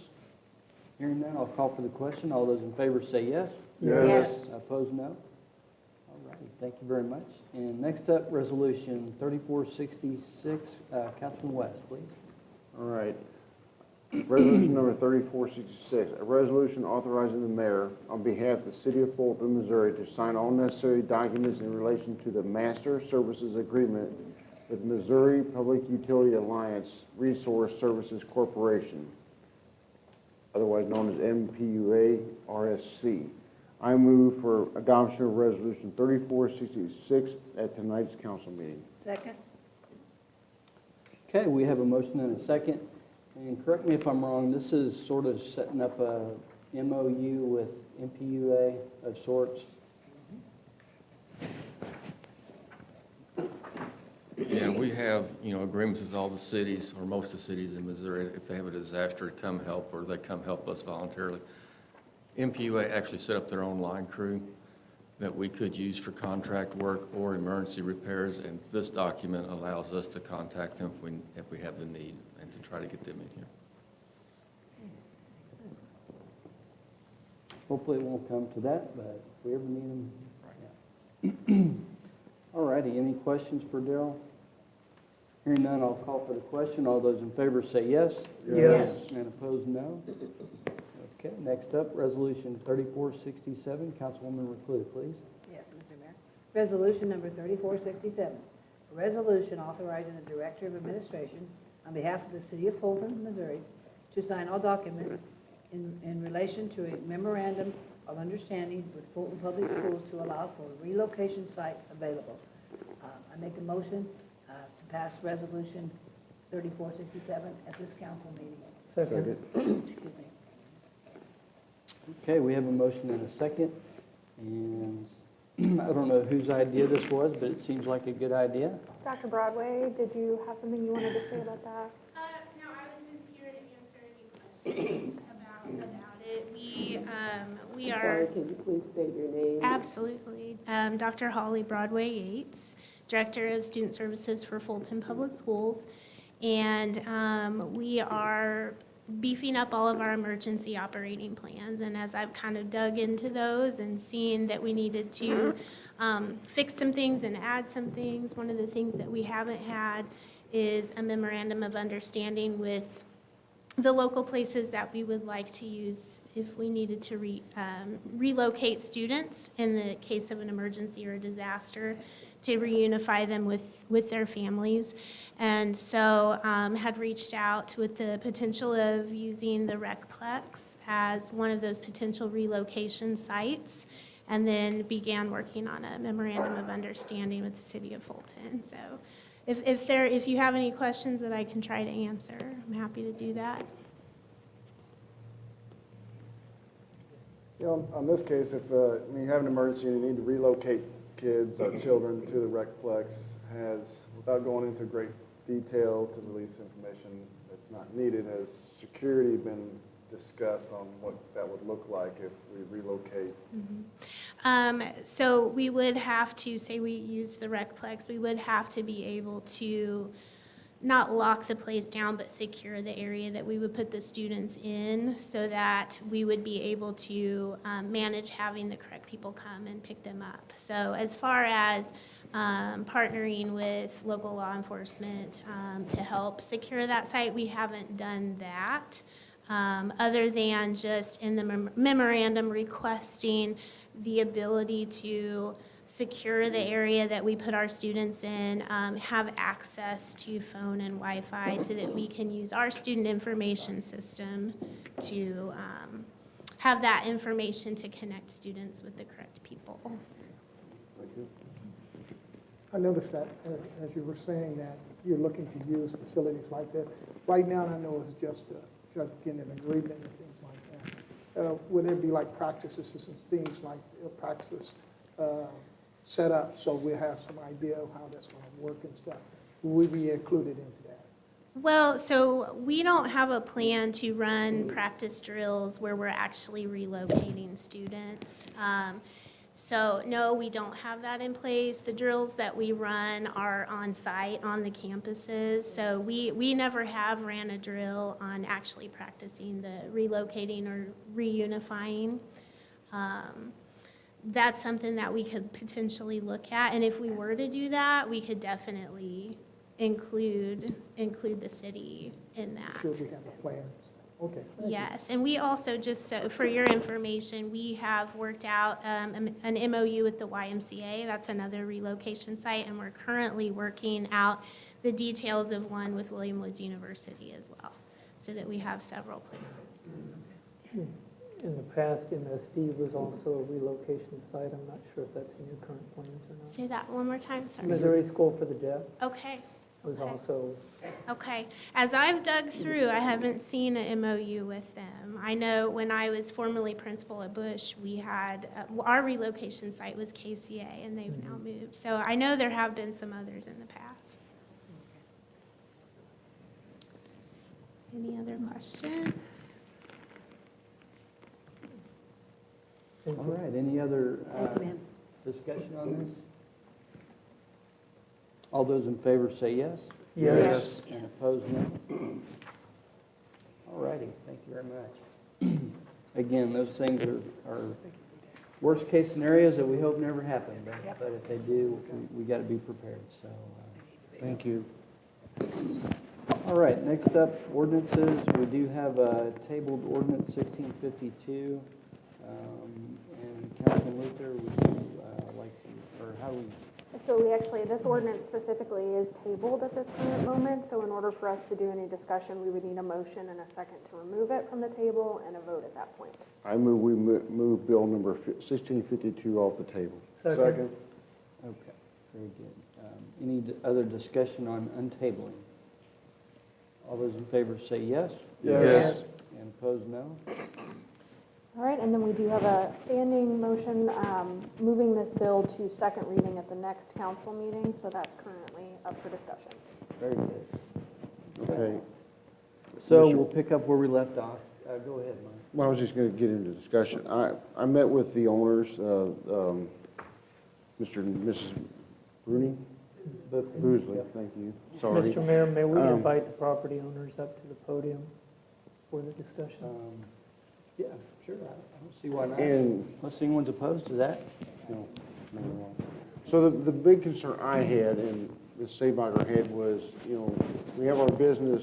Hearing none, I'll call for the question. All those in favor say yes. Yes. Opposed, no. All righty, thank you very much. And next up, Resolution 3466, Councilman West, please. All right. Resolution number 3466, a resolution authorizing the mayor on behalf of the city of Fulton, Missouri to sign all necessary documents in relation to the master services agreement with Missouri Public Utility Alliance Resource Services Corporation, otherwise known as MPUA RSC. I move for adoption of resolution 3466 at tonight's council meeting. Second? Okay, we have a motion and a second. And correct me if I'm wrong, this is sort of setting up a MOU with MPUA of sorts. Yeah, we have, agreements with all the cities, or most of the cities in Missouri, if they have a disaster, to come help, or they come help us voluntarily. MPUA actually set up their own line crew that we could use for contract work or emergency repairs, and this document allows us to contact them if we have the need and to try to get them in here. Hopefully it won't come to that, but if we ever need them, yeah. All righty, any questions for Darrell? Hearing none, I'll call for the question. All those in favor say yes. Yes. And opposed, no. Okay, next up, Resolution 3467, Councilwoman Recluse, please. Yes, Mr. Mayor. Resolution number 3467, a resolution authorizing the Director of Administration on behalf of the City of Fulton, Missouri, to sign all documents in relation to a memorandum of understanding with Fulton Public Schools to allow for relocation sites available. I make a motion to pass Resolution 3467 at this council meeting. Second. Excuse me. Okay, we have a motion and a second, and I don't know whose idea this was, but it seems like a good idea. Dr. Broadway, did you have something you wanted to say about that? No, I was just here to answer any questions about it. We I'm are. sorry, can you please state your name? Absolutely. Dr. Holly Broadway Yates, Director of Student Services for Fulton Public Schools. And we are beefing up all of our emergency operating plans. And as I've kind of dug into those and seen that we needed to fix some things and add some things, one of the things that we haven't had is a memorandum of understanding with the local places that we would like to use if we needed to relocate students in the case of an emergency or a disaster, to reunify them with their families. And so had reached out with the potential of using the Recplex as one of those potential relocation sites, and then began working on a memorandum of understanding with the city of Fulton. So if you have any questions that I can try to answer, I'm happy to do that. You know, on this case, if when you have an emergency and you need to relocate kids or children to the Recplex, without going into great detail to release information that's not needed, has security been discussed on what that would look like if we relocate? So we would have to, say we use the Recplex, we would have to be able to not lock the place down, but secure the area that we would put the students in, so that we would be able to manage having the correct people come and pick them up. So as far as partnering with local law enforcement to help secure that site, we haven't done that. Other than just in the memorandum requesting the ability to secure the area that we put our students in, have access to phone and Wi-Fi so that we can use our student information system to have that information to connect students with the correct people. I noticed that, as you were saying, that you're looking to use facilities like that. Right now, I know it's just getting an agreement and things like that. Would there be like practices and things like practice set up so we have some idea of how that's going to work and stuff? Will we be included into that? Well, so we don't have a plan to run practice drills where we're actually relocating students. So no, we don't have that in place. The drills that we run are on site on the campuses. So we never have ran a drill on actually practicing the relocating or reunifying. That's something that we could potentially look at. And if we were to do that, we could definitely include the city in that. Sure, we have a plan. Okay. Yes, and we also, just so for your information, we have worked out an MOU with the YMCA. That's another relocation site, and we're currently working out the details of one with William Woods University as well, so that we have several places. In the past, MSD was also a relocation site. I'm not sure if that's in your current plans or not. Say that one more time, sorry. Missouri School for the Deaf Okay. was also, Okay. As I've dug through, I haven't seen an MOU with them. I know when I was formerly principal at Bush, we had, our relocation site was KCA, and they've now moved. So I know there have been some others in the past. Any other questions? All right, any other discussion on this? All those in favor say yes? yes. And opposed, no? All righty, thank you very much. Again, those things are worst-case scenarios that we hope never happen, but if they do, we got to be prepared, so. Thank you. All right, next up, ordinances. We do have a tabled ordinance 1652. And Councilman Luther, would you like to, or how do we? So we actually, this ordinance specifically is tabled at this current moment, so in order for us to do any discussion, we would need a motion and a second to remove it from the table and a vote at that point. I move we move bill number 1652 off the table. Second. Okay, very good. Any other discussion on untabling? All those in favor say yes? Yes. And opposed, no? All right, and then we do have a standing motion moving this bill to second reading at the next council meeting, so that's currently up for discussion. Very good. Okay. So we'll pick up where we left off. Go ahead, Mike. Well, I was just going to get into discussion. I met with the owners, Mr. and Mrs. Rooney, Boosley, thank you, sorry. Mr. Mayor, may we Um, invite the property owners up to the podium for the discussion? Yeah, sure, I don't see why not. And Unless anyone's opposed to that. no, not at all. So the big concern I had, and Ms. Sabager had, was, we have our business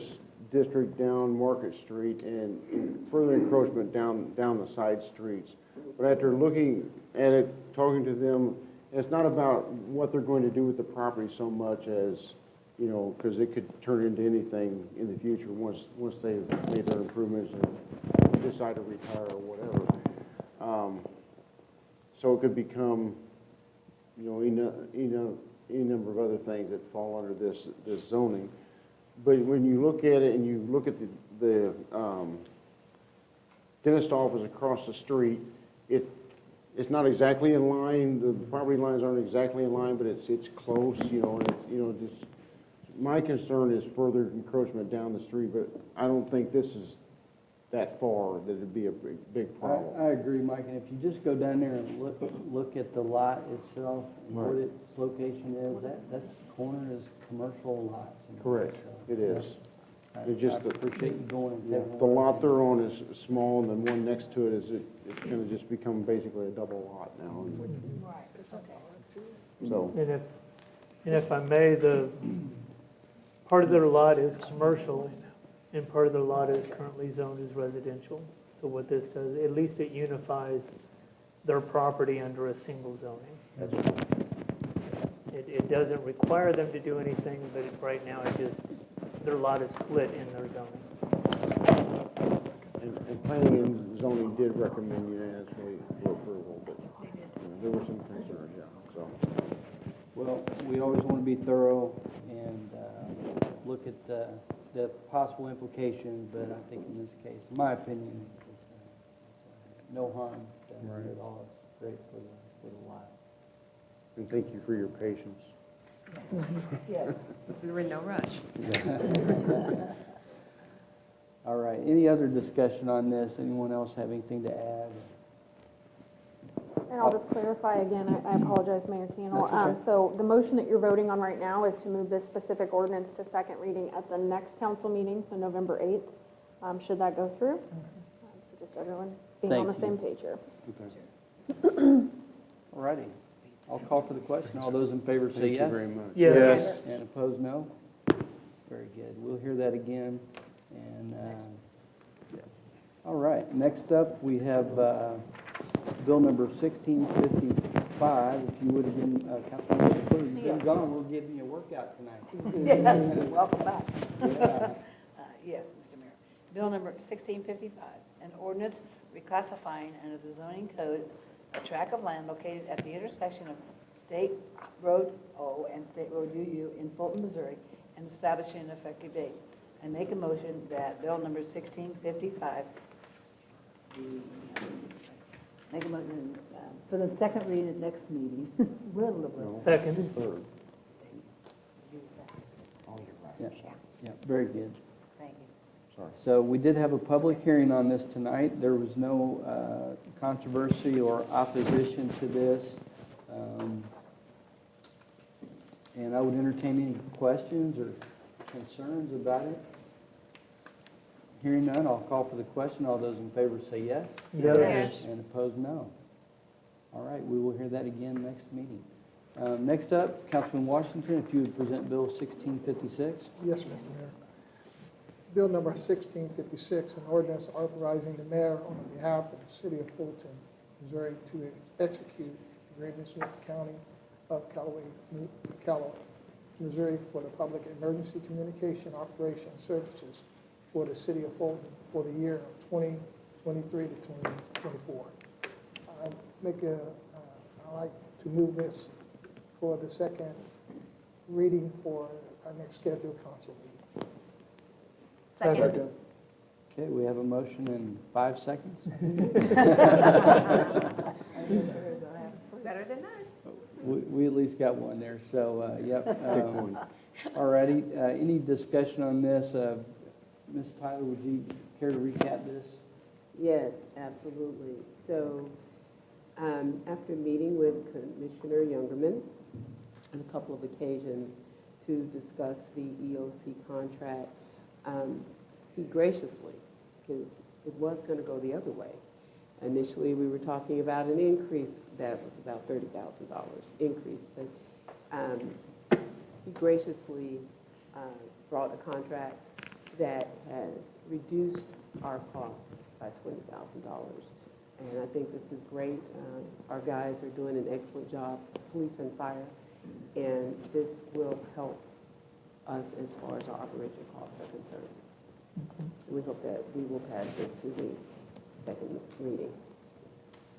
district down Market Street and further encroachment down the side streets. But after looking at it, talking to them, it's not about what they're going to do with the property so much as, because it could turn into anything in the future once they've made their improvements and decide to retire or whatever. So it could become, any number of other things that fall under this zoning. But when you look at it and you look at the dentist office across the street, it's not exactly in line, the property lines aren't exactly in line, but it's close, just, my concern is further encroachment down the street, but I don't think this is that far that it'd be a big problem. I agree, Mike, and if you just go down there and look at the lot itself, and what its location is, that's corner is commercial lots. Correct, it is. It just, I appreciate you going and yeah, taking a the look. lot they're on is small, and then one next to it is, it's gonna just become basically a double lot now. Right, it's okay. So, And if I may, part of their lot is commercial, and part of their lot is currently zoned as residential. So what this does, at least it unifies their property under a single zoning. It doesn't require them to do anything, but right now their lot is split in their zoning. and planning and zoning did recommend unanimously for approval, but there were some concerns, yeah, so. Well, we always want to be thorough and look at the possible implications, but I think in this case, in my opinion, no harm done here at all. It's great for the lot. And thank you for your patience. Yes. We were in no rush. All right, any other discussion on this? Anyone else have anything to add? And I'll just clarify again, I apologize, Mayor Cannell. That's okay. So the motion that you're voting on right now is to move this specific ordinance to second reading at the next council meeting, so November 8th. Should that go through? So just everyone being on the Thank you. same page here. All righty. I'll call for the question. All those in favor say Thank you yes. very much. Yes. And opposed, no? Very good. We'll hear that again. And, all right, next up, we have bill number 1655. If you would have been, Councilman, you've been gone, we're giving you a workout tonight. Welcome back. Yeah. Yes, Mr. Mayor. Bill number 1655, an ordinance reclassifying under the zoning code a tract of land located at the intersection of State Road O and State Road UU in Fulton, Missouri, and establishing an effective date. I make a motion that bill number 1655 be, make a motion for the second reading at next meeting. Second. Third. Yeah, very good. Thank you. Sorry. So we did have a public hearing on this tonight. There was no controversy or opposition to this. And I would entertain any questions or concerns about it. Hearing none, I'll call for the question. All those in favor say yes. Yes. And opposed, no. All right, we will hear that again next meeting. Next up, Councilman Washington, if you would present Bill 1656. Yes, Mr. Mayor. Bill number 1656, an ordinance authorizing the mayor on behalf of the city of Fulton, Missouri, to execute agreements with the county of Callaway, Missouri, for the public emergency communication operation services for the city of Fulton for the year of 2023 to 2024. I'd like to move this for the second reading for our next scheduled council meeting. Second. Okay, we have a motion in 5 seconds. Better than none. We at least got one there, so, yep. All righty, any discussion on this? Ms. Tyler, would you care to recap this? Yes, absolutely. So, after meeting with Commissioner Youngerman, on a couple of occasions to discuss the EOC contract. He graciously, because it was going to go the other way. Initially, we were talking about an increase that was about $30,000 increase, but he graciously brought a contract that has reduced our cost by $20,000. And I think this is great. Our guys are doing an excellent job, police and fire, and this will help us as far as our operation costs are concerned. We hope that we will pass this to the second reading.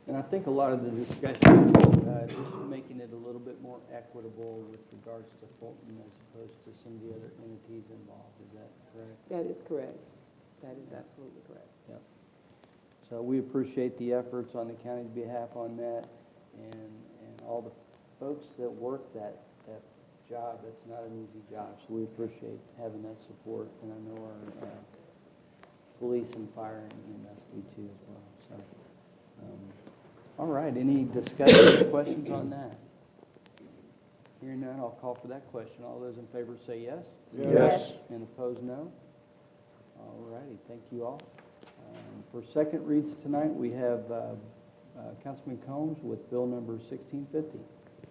And I think a lot of the discussion is just making it a little bit more equitable with regards to Fulton as opposed to some of the other entities involved. Is that correct? That is correct. That is absolutely correct. Yep. So we appreciate the efforts on the county's behalf on that, and all the folks that work that job. That's not an easy job, so we appreciate having that support, and I know our police and fire and EMS do too as well. So, all right, any discussion or questions on that? Hearing none, I'll call for that question. All those in favor say yes? Yes. And opposed, no? All righty, thank you all. For second reads tonight, we have Councilman Combs with Bill number 1650.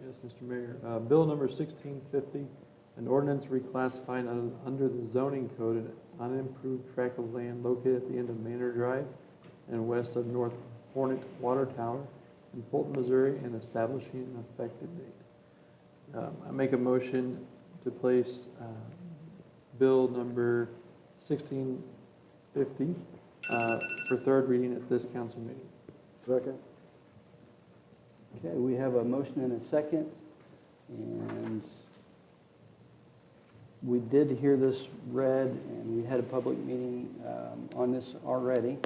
Yes, Mr. Mayor. Bill number 1650, an ordinance reclassifying under the zoning code an unimproved tract of land located at the end of Manor Drive and west of North Hornet Water Tower in Fulton, Missouri, and establishing an effective date. I make a motion to place Bill number 1650 for third reading at this council meeting. Second? Okay, we have a motion and a second, and we did hear this read, and we had a public meeting on this already,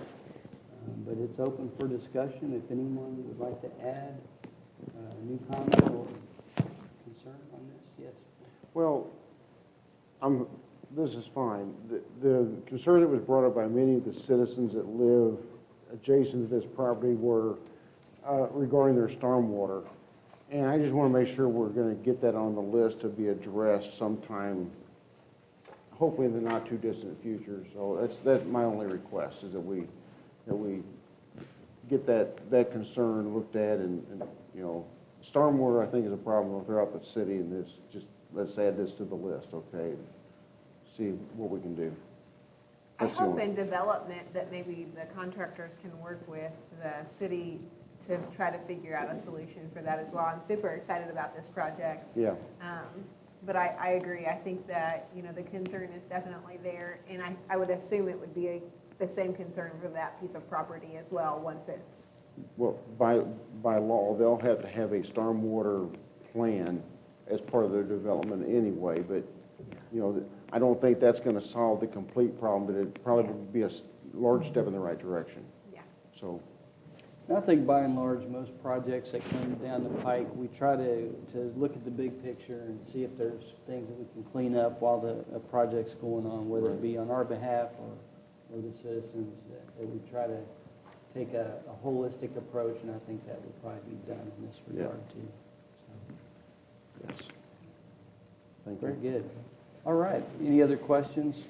but it's open for discussion. If anyone would like to add a new comment or concern on this, yes. Well, this is fine. The concern that was brought up by many of the citizens that live adjacent to this property were regarding their stormwater. And I just want to make sure we're going to get that on the list to be addressed sometime, hopefully in the not too distant future. So that's my only request, is that we get that concern looked at, and you know, stormwater I think is a problem throughout the city, and this just, let's add this to the list, okay? See what we can do. I That's the hope only- in development that maybe the contractors can work with the city to try to figure out a solution for that as well. I'm super excited about this project. Yeah. But I agree. I think that, you know, the concern is definitely there, and I would assume it would be the same concern for that piece of property as well once it's. Well, by law, they'll have to have a stormwater plan as part of their development anyway, but, you know, I don't think that's going to solve the complete problem, but it probably would be a large step in the right direction. Yeah. So, And I think by and large, most projects that come down the pike, we try to look at the big picture and see if there's things that we can clean up while the project's going on, whether it be on our behalf or the citizens, that we try to take a holistic approach, and I think that would probably be done in this regard too. So, yes. Thank you. very good. All right, any other questions?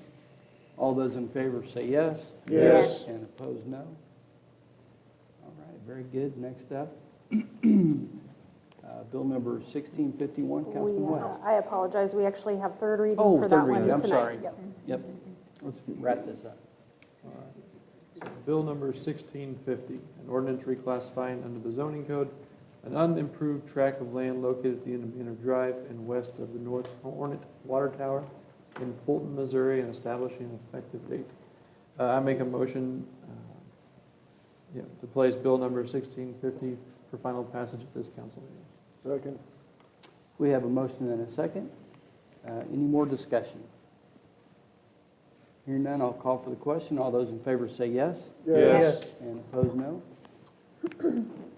All those in favor say yes. Yes. And opposed, no. All right, very good. Next up, Bill number 1651, Councilman West. I apologize, we actually have third reading Oh, for third that one reading, tonight. I'm sorry. Yep. Yep, let's wrap this up. All right. So Bill number 1650, an ordinance reclassifying under the zoning code an unimproved tract of land located at the end of Manor Drive and west of the North Hornet Water Tower in Fulton, Missouri, and establishing an effective date. I make a motion to place Bill number 1650 for final passage at this council meeting. Second? We have a motion and a second. Any more discussion? Hearing none, I'll call for the question. All those in favor say yes. Yes. And opposed, no.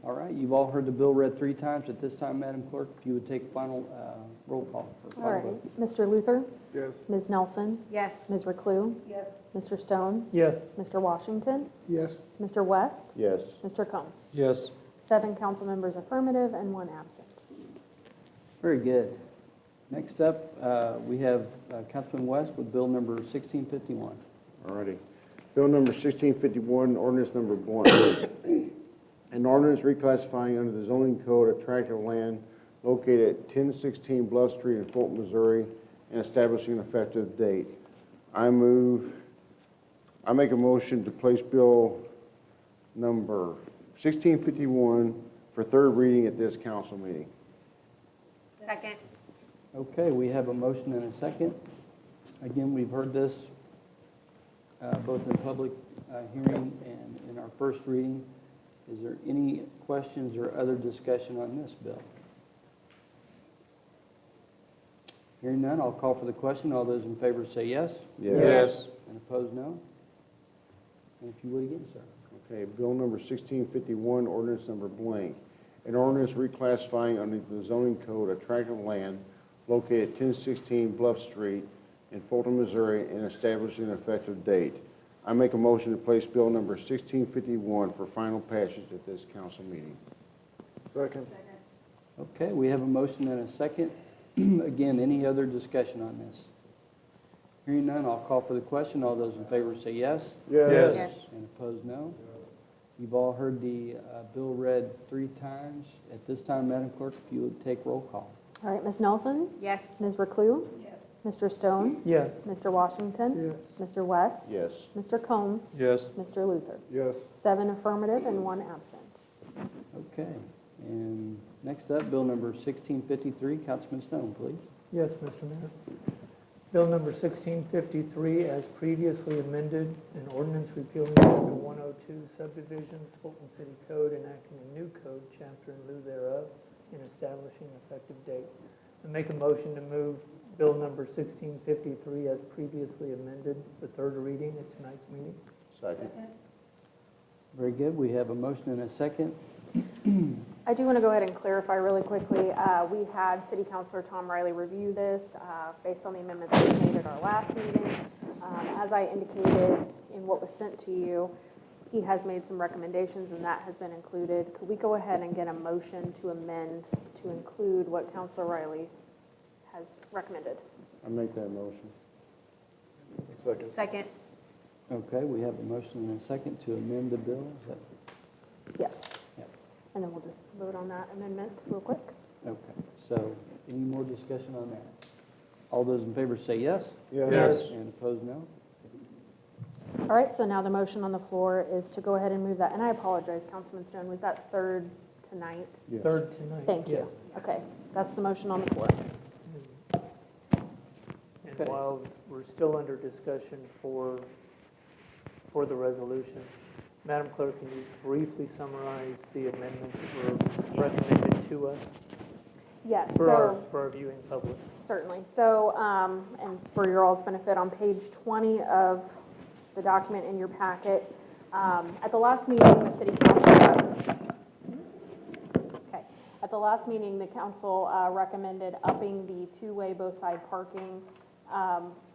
All right, you've all heard the bill read 3 times. At this time, Madam Clerk, if you would take final roll call. For All right, Mr. Luther? Yes. Ms. Nelson? Yes. Ms. Reclue? Yes. Mr. Stone? Yes. Mr. Washington? Yes. Mr. West? Yes. Mr. Combs? Yes. 7 council members affirmative and 1 absent. Very good. Next up, we have Councilman West with bill number 1651. All righty. Bill number 1651, ordinance number blank. An ordinance reclassifying under the zoning code a tract of land located at 1016 Bluff Street in Fulton, Missouri, and establishing an effective date. I make a motion to place bill number 1651 for third reading at this council meeting. Second. Okay, we have a motion and a second. Again, we've heard this both in public hearing and in our first reading. Is there any questions or other discussion on this bill? Hearing none, I'll call for the question. All those in favor say yes. Yes. And opposed, no. And if you would again, sir. Okay, bill number 1651, ordinance number blank. An ordinance reclassifying under the zoning code a tract of land located at 1016 Bluff Street in Fulton, Missouri, and establishing an effective date. I make a motion to place bill number 1651 for final passage at this council meeting. Second. Okay, we have a motion and a second. Again, any other discussion on this? Hearing none, I'll call for the question. All those in favor say yes. Yes. And opposed, no. You've all heard the bill read 3 times. At this time, Madam Clerk, if you would take roll call. All right, Ms. Nelson? Yes. Ms. Reclue? Yes. Mr. Stone? Yes. Mr. Washington? Yes. Mr. West? Yes. Mr. Combs? Yes. Mr. Luther? Yes. 7 affirmative and 1 absent. Okay, and next up, bill number 1653. Councilman Stone, please. Yes, Mr. Mayor. Bill number 1653, as previously amended, an ordinance repealing Chapter 102 subdivisions, Fulton City Code, enacting a new code, chapter in lieu thereof, and establishing an effective date. I make a motion to move bill number 1653 as previously amended for third reading at tonight's meeting. Second. Very good. We have a motion and a second. I do want to go ahead and clarify really quickly. We had City Councilor Tom Riley review this based on the amendments that we made at our last meeting. As I indicated in what was sent to you, he has made some recommendations and that has been included. Could we go ahead and get a motion to amend to include what Councilor Riley has recommended? I make that motion. Second. Second. Okay, we have a motion and a second to amend the bill. Is that, Yes. Yep. And then we'll just vote on that amendment real quick. okay, so any more discussion on that? All those in favor say yes. Yes. And opposed, no. All right, so now the motion on the floor is to go ahead and move that. And I apologize, Councilman Stone, was that third tonight? Yes. Third tonight. Thank yes. you. Okay, that's the motion on the floor. And Okay. while we're still under discussion for the resolution, Madam Clerk, can you briefly summarize the amendments that were recommended to us Yes, for so our viewing public? certainly. So, and for your all's benefit, on page 20 of the document in your packet, at the last meeting, the city council, okay, at the last meeting, the council recommended upping the two-way both side parking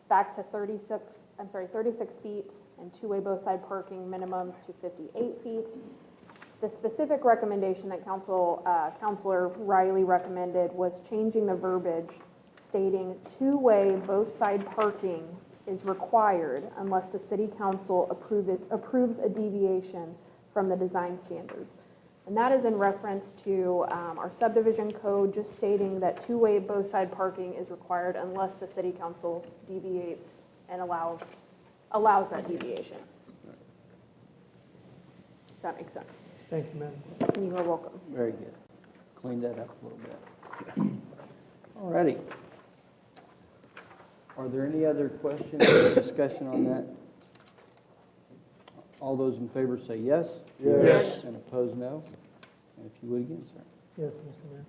back to 36 feet, and two-way both side parking minimums to 58 feet. The specific recommendation that Councilor Riley recommended was changing the verbiage stating two-way both side parking is required unless the city council approves a deviation from the design standards. And that is in reference to our subdivision code, just stating that two-way both side parking is required unless the city council deviates and allows that deviation. Does that make sense? Thank you, Madam. You are welcome. Very good. Clean that up a little bit. All righty. Are there any other questions or discussion on that? All those in favor say yes. Yes. And opposed, no. And if you would again, sir. Yes, Mr. Mayor.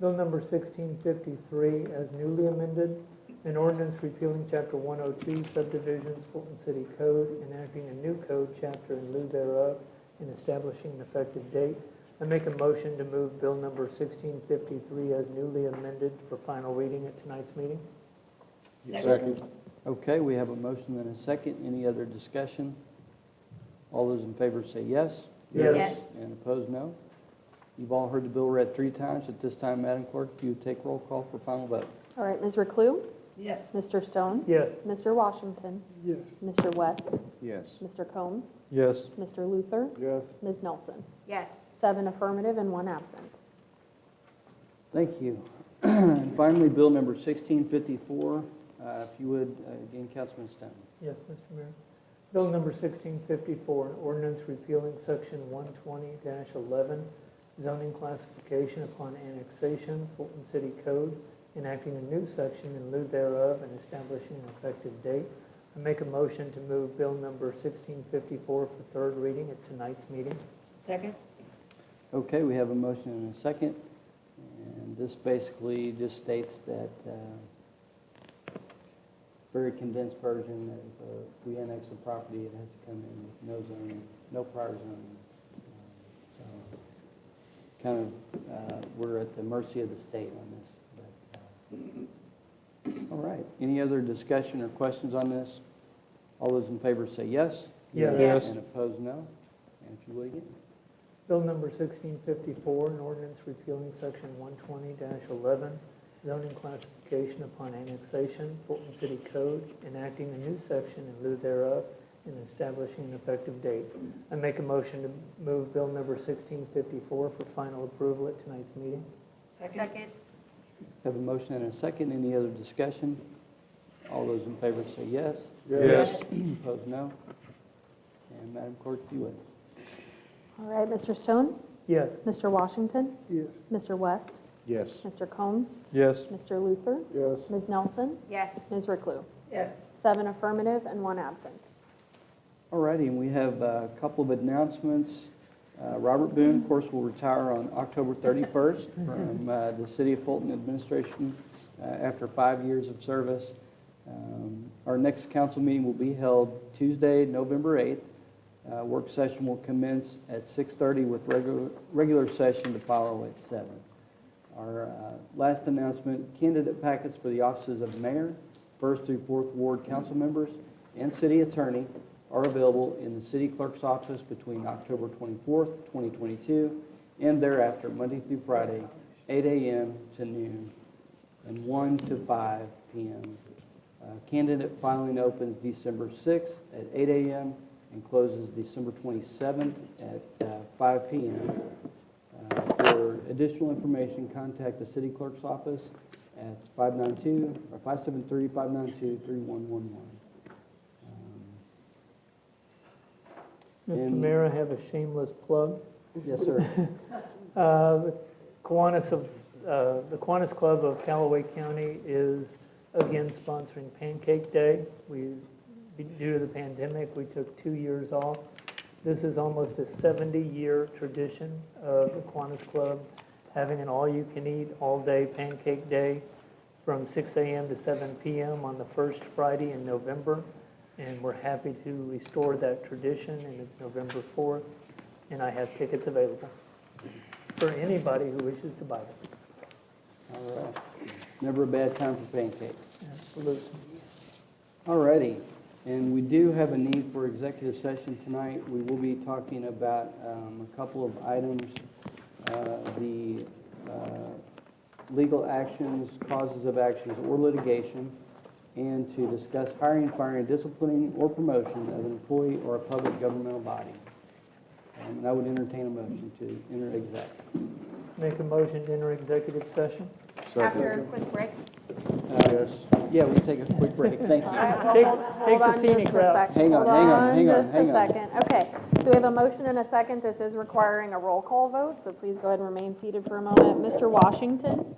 Bill number 1653, as newly amended, an ordinance repealing Chapter 102 subdivisions, Fulton City Code, enacting a new code, chapter in lieu thereof, and establishing an effective date. I make a motion to move bill number 1653 as newly amended for final reading at tonight's meeting. Second. Okay, we have a motion and a second. Any other discussion? All those in favor say yes. Yes. And opposed, no. You've all heard the bill read 3 times. At this time, Madam Clerk, if you would take roll call for final vote. All right, Ms. Reclue? Yes. Mr. Stone? Yes. Mr. Washington? Yes. Mr. West? Yes. Mr. Combs? Yes. Mr. Luther? Yes. Ms. Nelson? Yes. 7 affirmative and 1 absent. Thank you. And finally, Bill number 1654, if you would, again, Councilman Stone. Yes, Mr. Mayor. Bill number 1654, an ordinance repealing section 120-11, zoning classification upon annexation, Fulton City Code, enacting a new section in lieu thereof and establishing an effective date. I make a motion to move bill number 1654 for third reading at tonight's meeting. Second? Okay, we have a motion and a second. And this basically just states that, very condensed version, that if we annex the property, it has to come in with no zoning, no prior zoning. So kind of, we're at the mercy of the state on this. But, all right, any other discussion or questions on this? All those in favor say yes. Yes. Yes. And opposed, no. And if you would again. Bill number 1654, an ordinance repealing section 120-11, zoning classification upon annexation, Fulton City Code, enacting a new section in lieu thereof, and establishing an effective date. I make a motion to move bill number 1654 for final approval at tonight's meeting. Second. Have a motion and a second. Any other discussion? All those in favor say yes. Yes. Opposed, no. And Madam Clerk, if you would. All right, Mr. Stone? Yes. Mr. Washington? Yes. Mr. West? Yes. Mr. Combs? Yes. Mr. Luther? Yes. Ms. Nelson? Yes. Ms. Reclue? Yes. 7 affirmative and 1 absent. All righty, and we have a couple of announcements. Robert Boone, of course, will retire on October 31st from the City of Fulton administration after 5 years of service. Our next council meeting will be held Tuesday, November 8th. Work session will commence at 6:30 with regular session to follow at 7. Our last announcement, candidate packets for the offices of mayor, 1st through 4th Ward council members, and city attorney are available in the city clerk's office between October 24th, 2022, and thereafter, Monday through Friday, 8 a.m. to noon, and 1 to 5 p.m. Candidate filing opens December 6th at 8 a.m. and closes December 27th at 5 p.m. For additional information, contact the city clerk's office at 573-592-3111. Mr. And- Mayor, I have a shameless plug. Yes, sir. The Kiwanis Club of Callaway County is again sponsoring Pancake Day. Due to the pandemic, we took 2 years off. This is almost a 70-year tradition of the Kiwanis Club having an all-you-can-eat, all-day Pancake Day from 6 a.m. to 7 p.m. on the first Friday in November. And we're happy to restore that tradition, and it's November 4th, and I have tickets available for anybody who wishes to buy them. All right. Never a bad time for pancakes. Absolutely. All righty. And we do have a need for executive session tonight. We will be talking about a couple of items, the legal actions, causes of actions, or litigation, and to discuss hiring, firing, disciplining, or promotion of an employee or a public governmental body. And I would entertain a motion to enter exec. Make a motion to enter executive session. After a quick break. Yes. Yeah, we'll take a quick break. Thank you. All right, well, Take- hold take the on scenic just a route. second. Hang on, Hold hang on, hang on, just a hang on. second. Okay, so we have a motion and a second. This is requiring a roll call vote, so please go ahead and remain seated for a moment. Mr. Washington?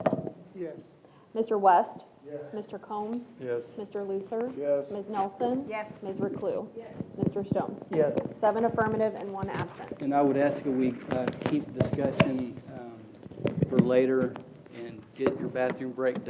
Yes. Mr. West? Mr. Combs? Yes. Mr. Luther? Yes. Ms. Nelson? Yes. Ms. Reclue? Mr. Stone? Yes. 7 affirmative and 1 absent. And I would ask that we keep discussion for later and get your bathroom break done.